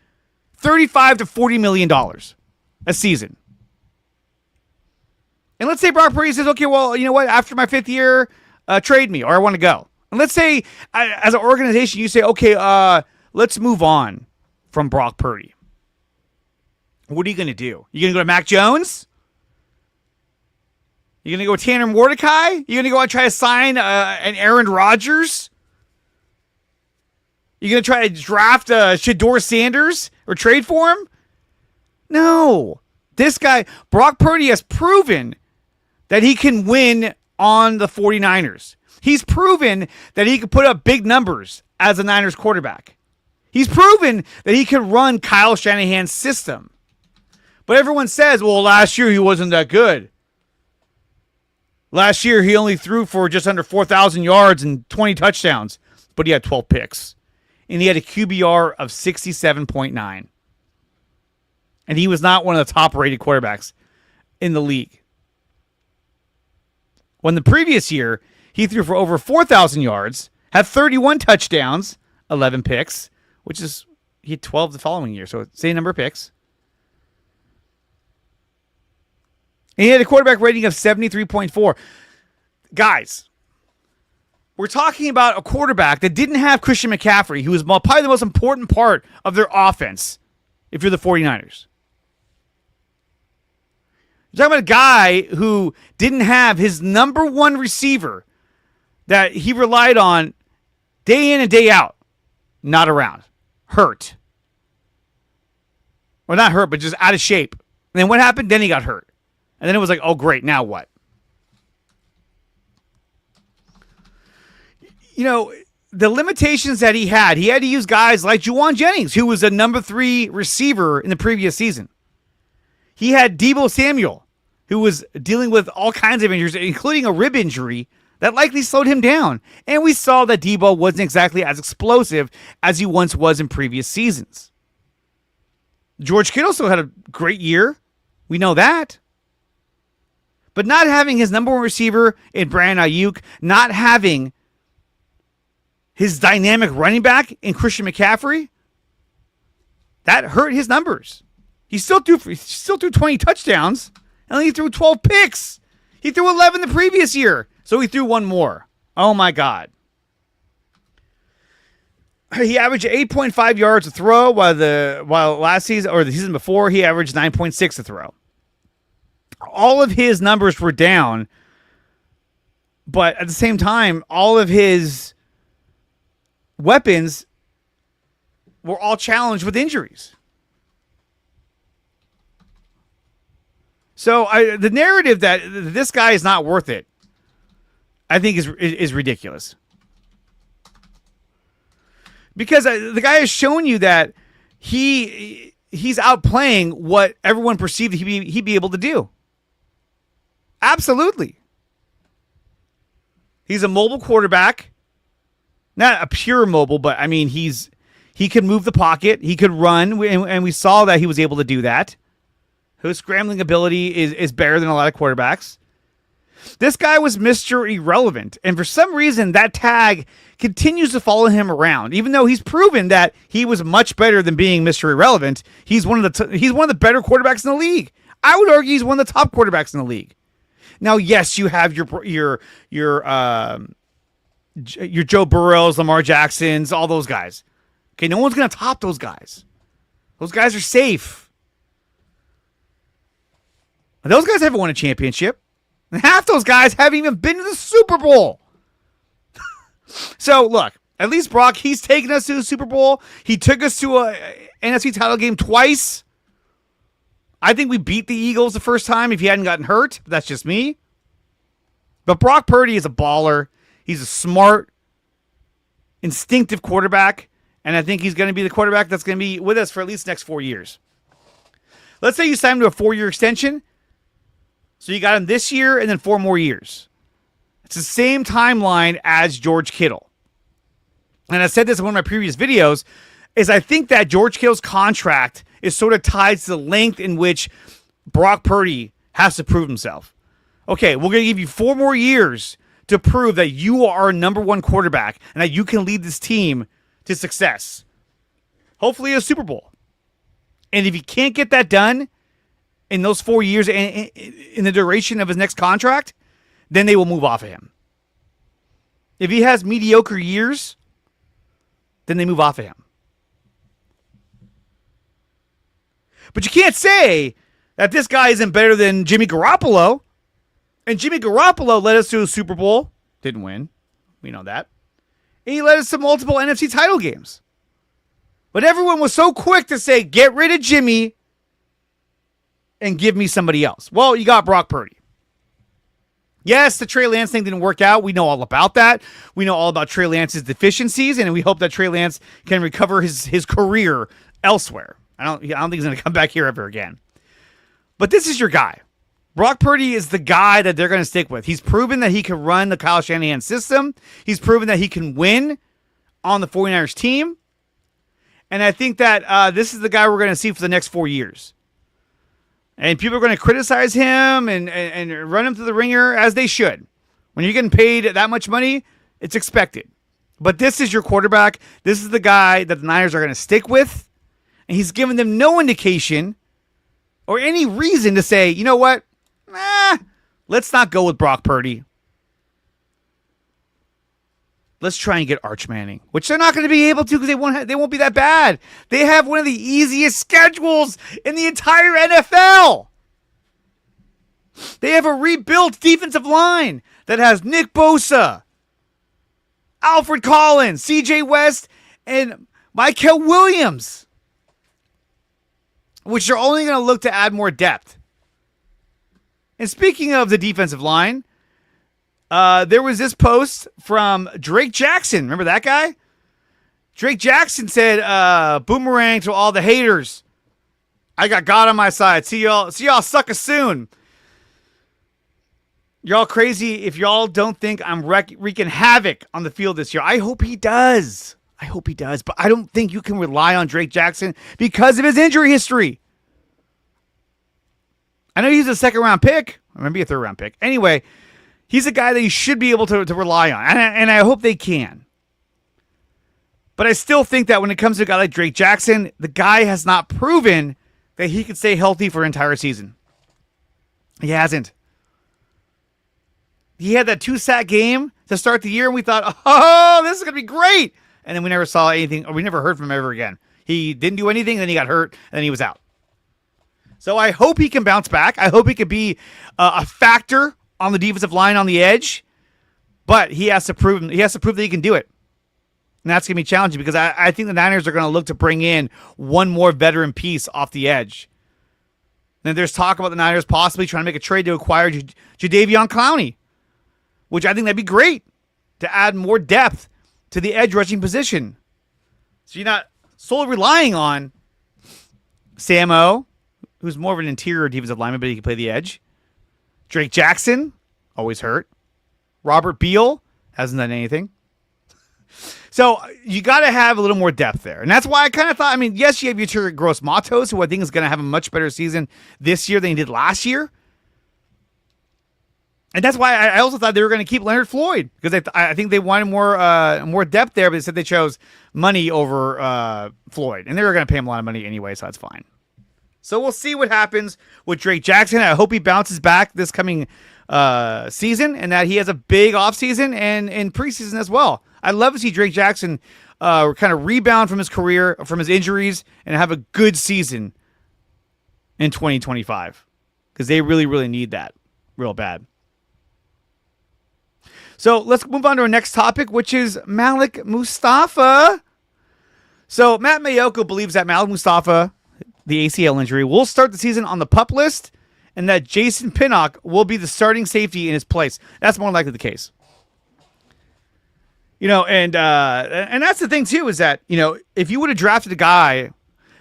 $35 to $40 million a season. And let's say Brock Purdy says, okay, well, you know what? After my 5th year, trade me, or I want to go. And let's say, as an organization, you say, okay, let's move on from Brock Purdy. What are you going to do? You going to go to Mac Jones? You going to go with Tanner Mordecai? You going to go and try to sign an Aaron Rodgers? You going to try to draft Shedeur Sanders or trade for him? No. This guy, Brock Purdy, has proven that he can win on the 49ers. He's proven that he can put up big numbers as a Niners quarterback. He's proven that he can run Kyle Shanahan's system. But everyone says, well, last year he wasn't that good. Last year he only threw for just under 4,000 yards and 20 touchdowns, but he had 12 picks. And he had a QBR of 67.9. And he was not one of the top-rated quarterbacks in the league. When the previous year, he threw for over 4,000 yards, had 31 touchdowns, 11 picks, which is, he had 12 the following year, so same number of picks. And he had a quarterback rating of 73.4. Guys, we're talking about a quarterback that didn't have Christian McCaffrey, who was probably the most important part of their offense if you're the 49ers. You're talking about a guy who didn't have his number one receiver that he relied on day in and day out. Not around. Hurt. Well, not hurt, but just out of shape. And then what happened? Then he got hurt. And then it was like, oh, great, now what? You know, the limitations that he had to use guys like Juwan Jennings, who was a number 3 receiver in the previous season. He had Deebo Samuel, who was dealing with all kinds of injuries, including a rib injury that likely slowed him down. And we saw that Deebo wasn't exactly as explosive as he once was in previous seasons. George Kittle still had a great year. We know that. But not having his number 1 receiver in Brandon Ayuk, not having his dynamic running back in Christian McCaffrey, that hurt his numbers. He still threw 20 touchdowns, and he threw 12 picks. He threw 11 the previous year, so he threw one more. Oh, my God. He averaged 8.5 yards a throw, while last season or the season before he averaged 9.6 a throw. All of his numbers were down, but at the same time, all of his weapons were all challenged with injuries. So the narrative that this guy is not worth it, I think is ridiculous. Because the guy has shown you that he's outplaying what everyone perceived he'd be able to do. Absolutely. He's a mobile quarterback. Not a pure mobile, but I mean, he can move the pocket. He could run, and we saw that he was able to do that. His scrambling ability is better than a lot of quarterbacks. This guy was Mr. Irrelevant, and for some reason, that tag continues to follow him around. Even though he's proven that he was much better than being Mr. Irrelevant, he's one of the better quarterbacks in the league. I would argue he's one of the top quarterbacks in the league. Now, yes, you have your Joe Burrows, Lamar Jacksons, all those guys. Okay, no one's going to top those guys. Those guys are safe. Those guys haven't won a championship. And half those guys haven't even been to the Super Bowl. So, look, at least Brock, he's taken us to the Super Bowl. He took us to a NFC title game twice. I think we beat the Eagles the first time if he hadn't gotten hurt. But that's just me. But Brock Purdy is a baller. He's a smart, instinctive quarterback. And I think he's going to be the quarterback that's going to be with us for at least the next 4 years. Let's say you sign him to a 4-year extension. So you got him this year and then 4 more years. It's the same timeline as George Kittle. And I said this in one of my previous videos, is I think that George Kittle's contract is sort of tied to the length in which Brock Purdy has to prove himself. Okay, we're going to give you 4 more years to prove that you are our number 1 quarterback and that you can lead this team to success. Hopefully a Super Bowl. And if you can't get that done in those 4 years in the duration of his next contract, then they will move off of him. If he has mediocre years, then they move off of him. But you can't say that this guy isn't better than Jimmy Garoppolo. And Jimmy Garoppolo led us to a Super Bowl. Didn't win. We know that. And he led us to multiple NFC title games. But everyone was so quick to say, get rid of Jimmy and give me somebody else. Well, you got Brock Purdy. Yes, the Trey Lance thing didn't work out. We know all about that. We know all about Trey Lance's deficiencies, and we hope that Trey Lance can recover his career elsewhere. I don't think he's going to come back here ever again. But this is your guy. Brock Purdy is the guy that they're going to stick with. He's proven that he can run the Kyle Shanahan system. He's proven that he can win on the 49ers team. And I think that this is the guy we're going to see for the next 4 years. And people are going to criticize him and run him through the ringer, as they should. When you're getting paid that much money, it's expected. But this is your quarterback. This is the guy that the Niners are going to stick with. And he's given them no indication or any reason to say, you know what? Let's not go with Brock Purdy. Let's try and get Arch Manning, which they're not going to be able to because they won't be that bad. They have one of the easiest schedules in the entire NFL. They have a rebuilt defensive line that has Nick Bosa, Alfred Collins, CJ West, and Michael Williams, which are only going to look to add more depth. And speaking of the defensive line, there was this post from Drake Jackson. Remember that guy? Drake Jackson said, boomerang to all the haters. I got God on my side. See y'all sucker soon. Y'all crazy if y'all don't think I'm wreaking havoc on the field this year. I hope he does. But I don't think you can rely on Drake Jackson because of his injury history. I know he's a 2nd-round pick. Or maybe a 3rd-round pick. Anyway, he's a guy that you should be able to rely on. And I hope they can. But I still think that when it comes to a guy like Drake Jackson, the guy has not proven that he can stay healthy for an entire season. He hasn't. He had that 2-sack game to start the year, and we thought, oh, this is going to be great. and then we never saw anything, or we never heard from him ever again. He didn't do anything, then he got hurt, and then he was out. So I hope he can bounce back. I hope he could be a factor on the defensive line on the edge, but he has to prove that he can do it. And that's going to be challenging because I think the Niners are going to look to bring in one more veteran piece off the edge. Then there's talk about the Niners possibly trying to make a trade to acquire Jadeveon Clowney, which I think that'd be great to add more depth to the edge rushing position. So you're not solely relying on Samo, who's more of an interior defensive lineman, but he can play the edge. Drake Jackson, always hurt. Robert Beal, hasn't done anything. So you got to have a little more depth there. And that's why I kind of thought, yes, you have your Gross Matos, who I think is going to have a much better season this year than he did last year. And that's why I also thought they were going to keep Leonard Floyd, because I think they wanted more depth there, but they said they chose money over Floyd. And they were going to pay him a lot of money anyway, so that's fine. So we'll see what happens with Drake Jackson. I hope he bounces back this coming season and that he has a big offseason and in preseason as well. I'd love to see Drake Jackson kind of rebound from his career, from his injuries, and have a good season in 2025 because they really, really need that real bad. So let's move on to our next topic, which is Malik Mustafa. So Matt Mayoko believes that Malik Mustafa, the ACL injury, will start the season on the PUP list and that Jason Pinnock will be the starting safety in his place. That's more likely the case. And that's the thing, too, is that, if you would have drafted a guy,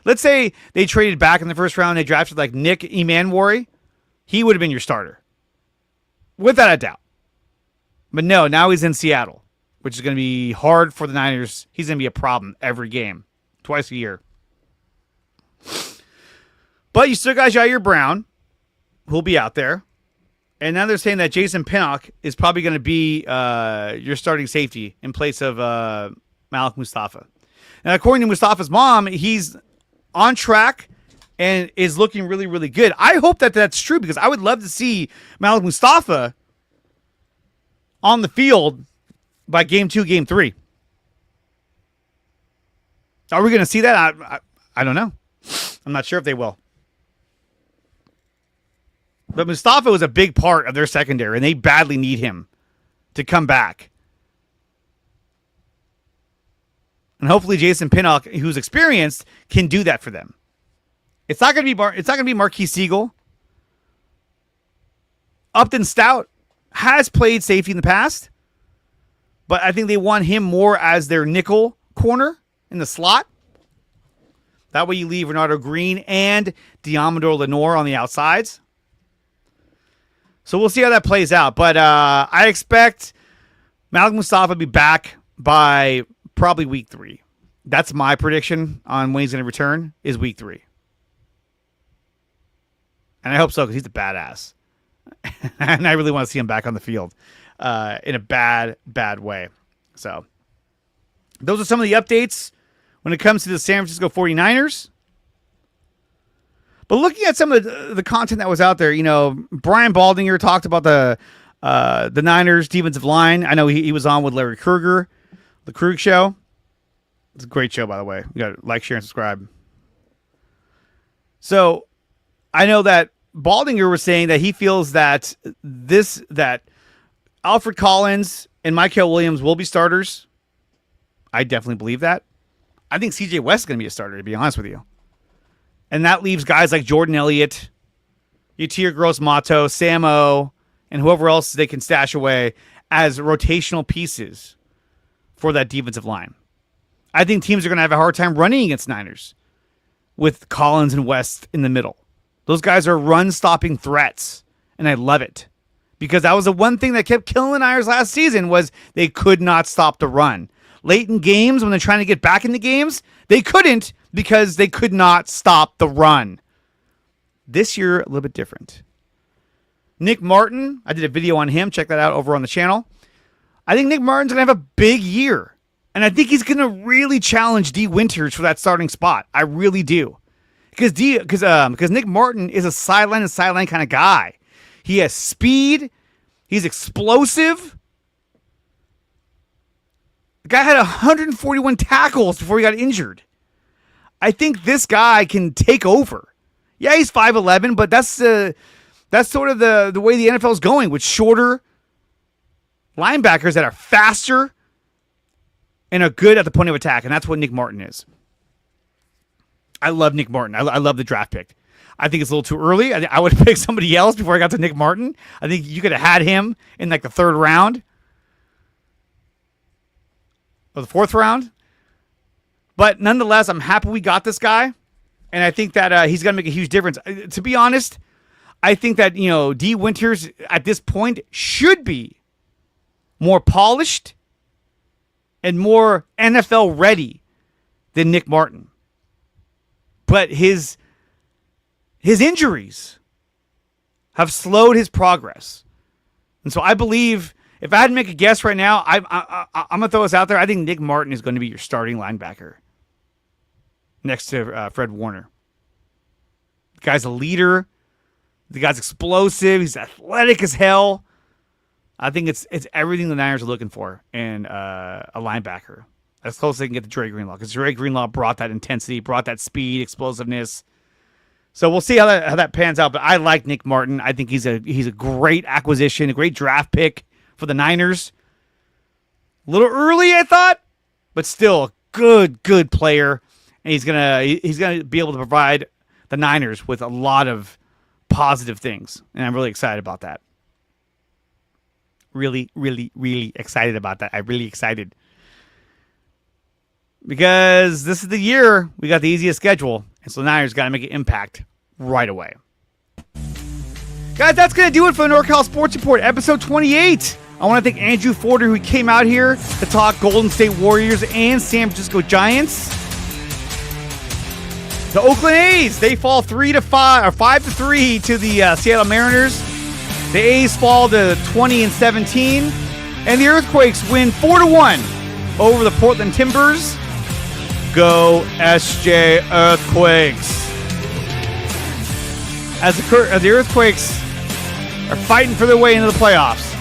let's say they traded back in the first round, they drafted like Nick Emanwari, he would have been your starter. Without a doubt. But no, now he's in Seattle, which is going to be hard for the Niners. He's going to be a problem every game, twice a year. But you still got Jair Brown, who'll be out there. And now they're saying that Jason Pinnock is probably going to be your starting safety in place of Malik Mustafa. And according to Mustafa's mom, he's on track and is looking really, really good. I hope that that's true because I would love to see Malik Mustafa on the field by game 2, game 3. Are we going to see that? I don't know. I'm not sure if they will. But Mustafa was a big part of their secondary, and they badly need him to come back. And hopefully Jason Pinnock, who's experienced, can do that for them. It's not going to be Marquise Siegel. Upton Stout has played safety in the past, but I think they want him more as their nickel corner in the slot. That way you leave Renato Green and Diamador Lenore on the outsides. So we'll see how that plays out. But I expect Malik Mustafa to be back by probably week 3. That's my prediction on when he's going to return, is week 3. And I hope so because he's a badass. And I really want to see him back on the field in a bad, bad way. So those are some of the updates when it comes to the San Francisco 49ers. But looking at some of the content that was out there, Brian Baldinger talked about the Niners defensive line. I know he was on with Larry Krueger, the Krug Show. It's a great show, by the way. You got to like, share, and subscribe. So I know that Baldinger was saying that he feels that Alfred Collins and Michael Williams will be starters. I definitely believe that. I think CJ West is going to be a starter, to be honest with you. And that leaves guys like Jordan Elliott, Yatir Gross-Mato, Samo, and whoever else they can stash away as rotational pieces for that defensive line. I think teams are going to have a hard time running against Niners with Collins and West in the middle. Those guys are run-stopping threats, and I love it. Because that was the one thing that kept killing the Niners last season was they could not stop the run. Late in games, when they're trying to get back into games, they couldn't because they could not stop the run. This year, a little bit different. Nick Martin, I did a video on him. Check that out over on the channel. I think Nick Martin's going to have a big year. And I think he's going to really challenge D. Winters for that starting spot. I really do. Because Nick Martin is a sideline kind of guy. He has speed. He's explosive. The guy had 141 tackles before he got injured. I think this guy can take over. Yeah, he's 5'11", but that's sort of the way the NFL is going, with shorter linebackers that are faster and are good at the point of attack, and that's what Nick Martin is. I love Nick Martin. I love the draft pick. I think it's a little too early. I would have picked somebody else before I got to Nick Martin. I think you could have had him in like the third round or the fourth round. But nonetheless, I'm happy we got this guy, and I think that he's going to make a huge difference. To be honest, I think that, D. Winters at this point should be more polished and more NFL ready than Nick Martin. But his injuries have slowed his progress. And so I believe, if I had to make a guess right now, I'm going to throw this out there. I think Nick Martin is going to be your starting linebacker next to Fred Warner. The guy's a leader. The guy's explosive. He's athletic as hell. I think it's everything the Niners are looking for in a linebacker. As close as they can get to Dre Greenlaw, because Dre Greenlaw brought that intensity, brought that speed, explosiveness. So we'll see how that pans out. But I like Nick Martin. I think he's a great acquisition, a great draft pick for the Niners. A little early, I thought, but still a good player. And he's gonna be able to provide the Niners with a lot of positive things, and I'm really excited about that. Really, really, really excited about that. I'm really excited. Because this is the year we got the easiest schedule, and so the Niners got to make an impact right away. Guys, that's going to do it for the NorCal Sports Report, episode 28. I want to thank Andrew Forder, who came out here to talk Golden State Warriors and San Francisco Giants. The Oakland A's, they fall 5-3 to the Seattle Mariners. The A's fall to 20-17, and the Earthquakes win 4-1 over the Portland Timbers. Go SJ Earthquakes! As the Earthquakes are fighting for their way into the playoffs,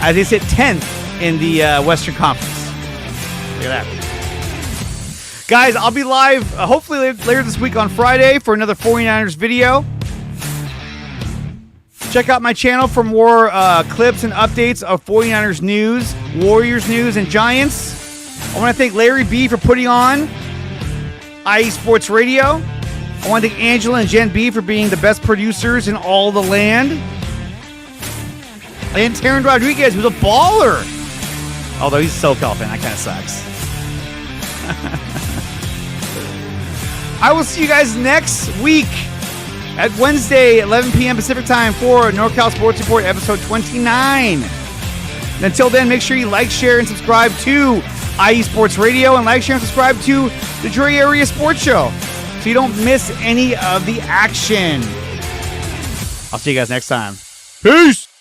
as they sit 10th in the Western Conference. Look at that. Guys, I'll be live hopefully later this week on Friday for another 49ers video. Check out my channel for more clips and updates of 49ers news, Warriors news, and Giants. I want to thank Larry B for putting on IE Sports Radio. I want to thank Angela and Jen B for being the best producers in all the land. And Taryn Rodriguez, who's a baller. Although he's a SoCal fan, that kind of sucks. I will see you guys next week at Wednesday, 11 p.m. Pacific time for NorCal Sports Report, episode 29. And until then, make sure you like, share, and subscribe to IE Sports Radio, and like, share, and subscribe to the Dre Area Sports Show so you don't miss any of the action. I'll see you guys next time. Peace!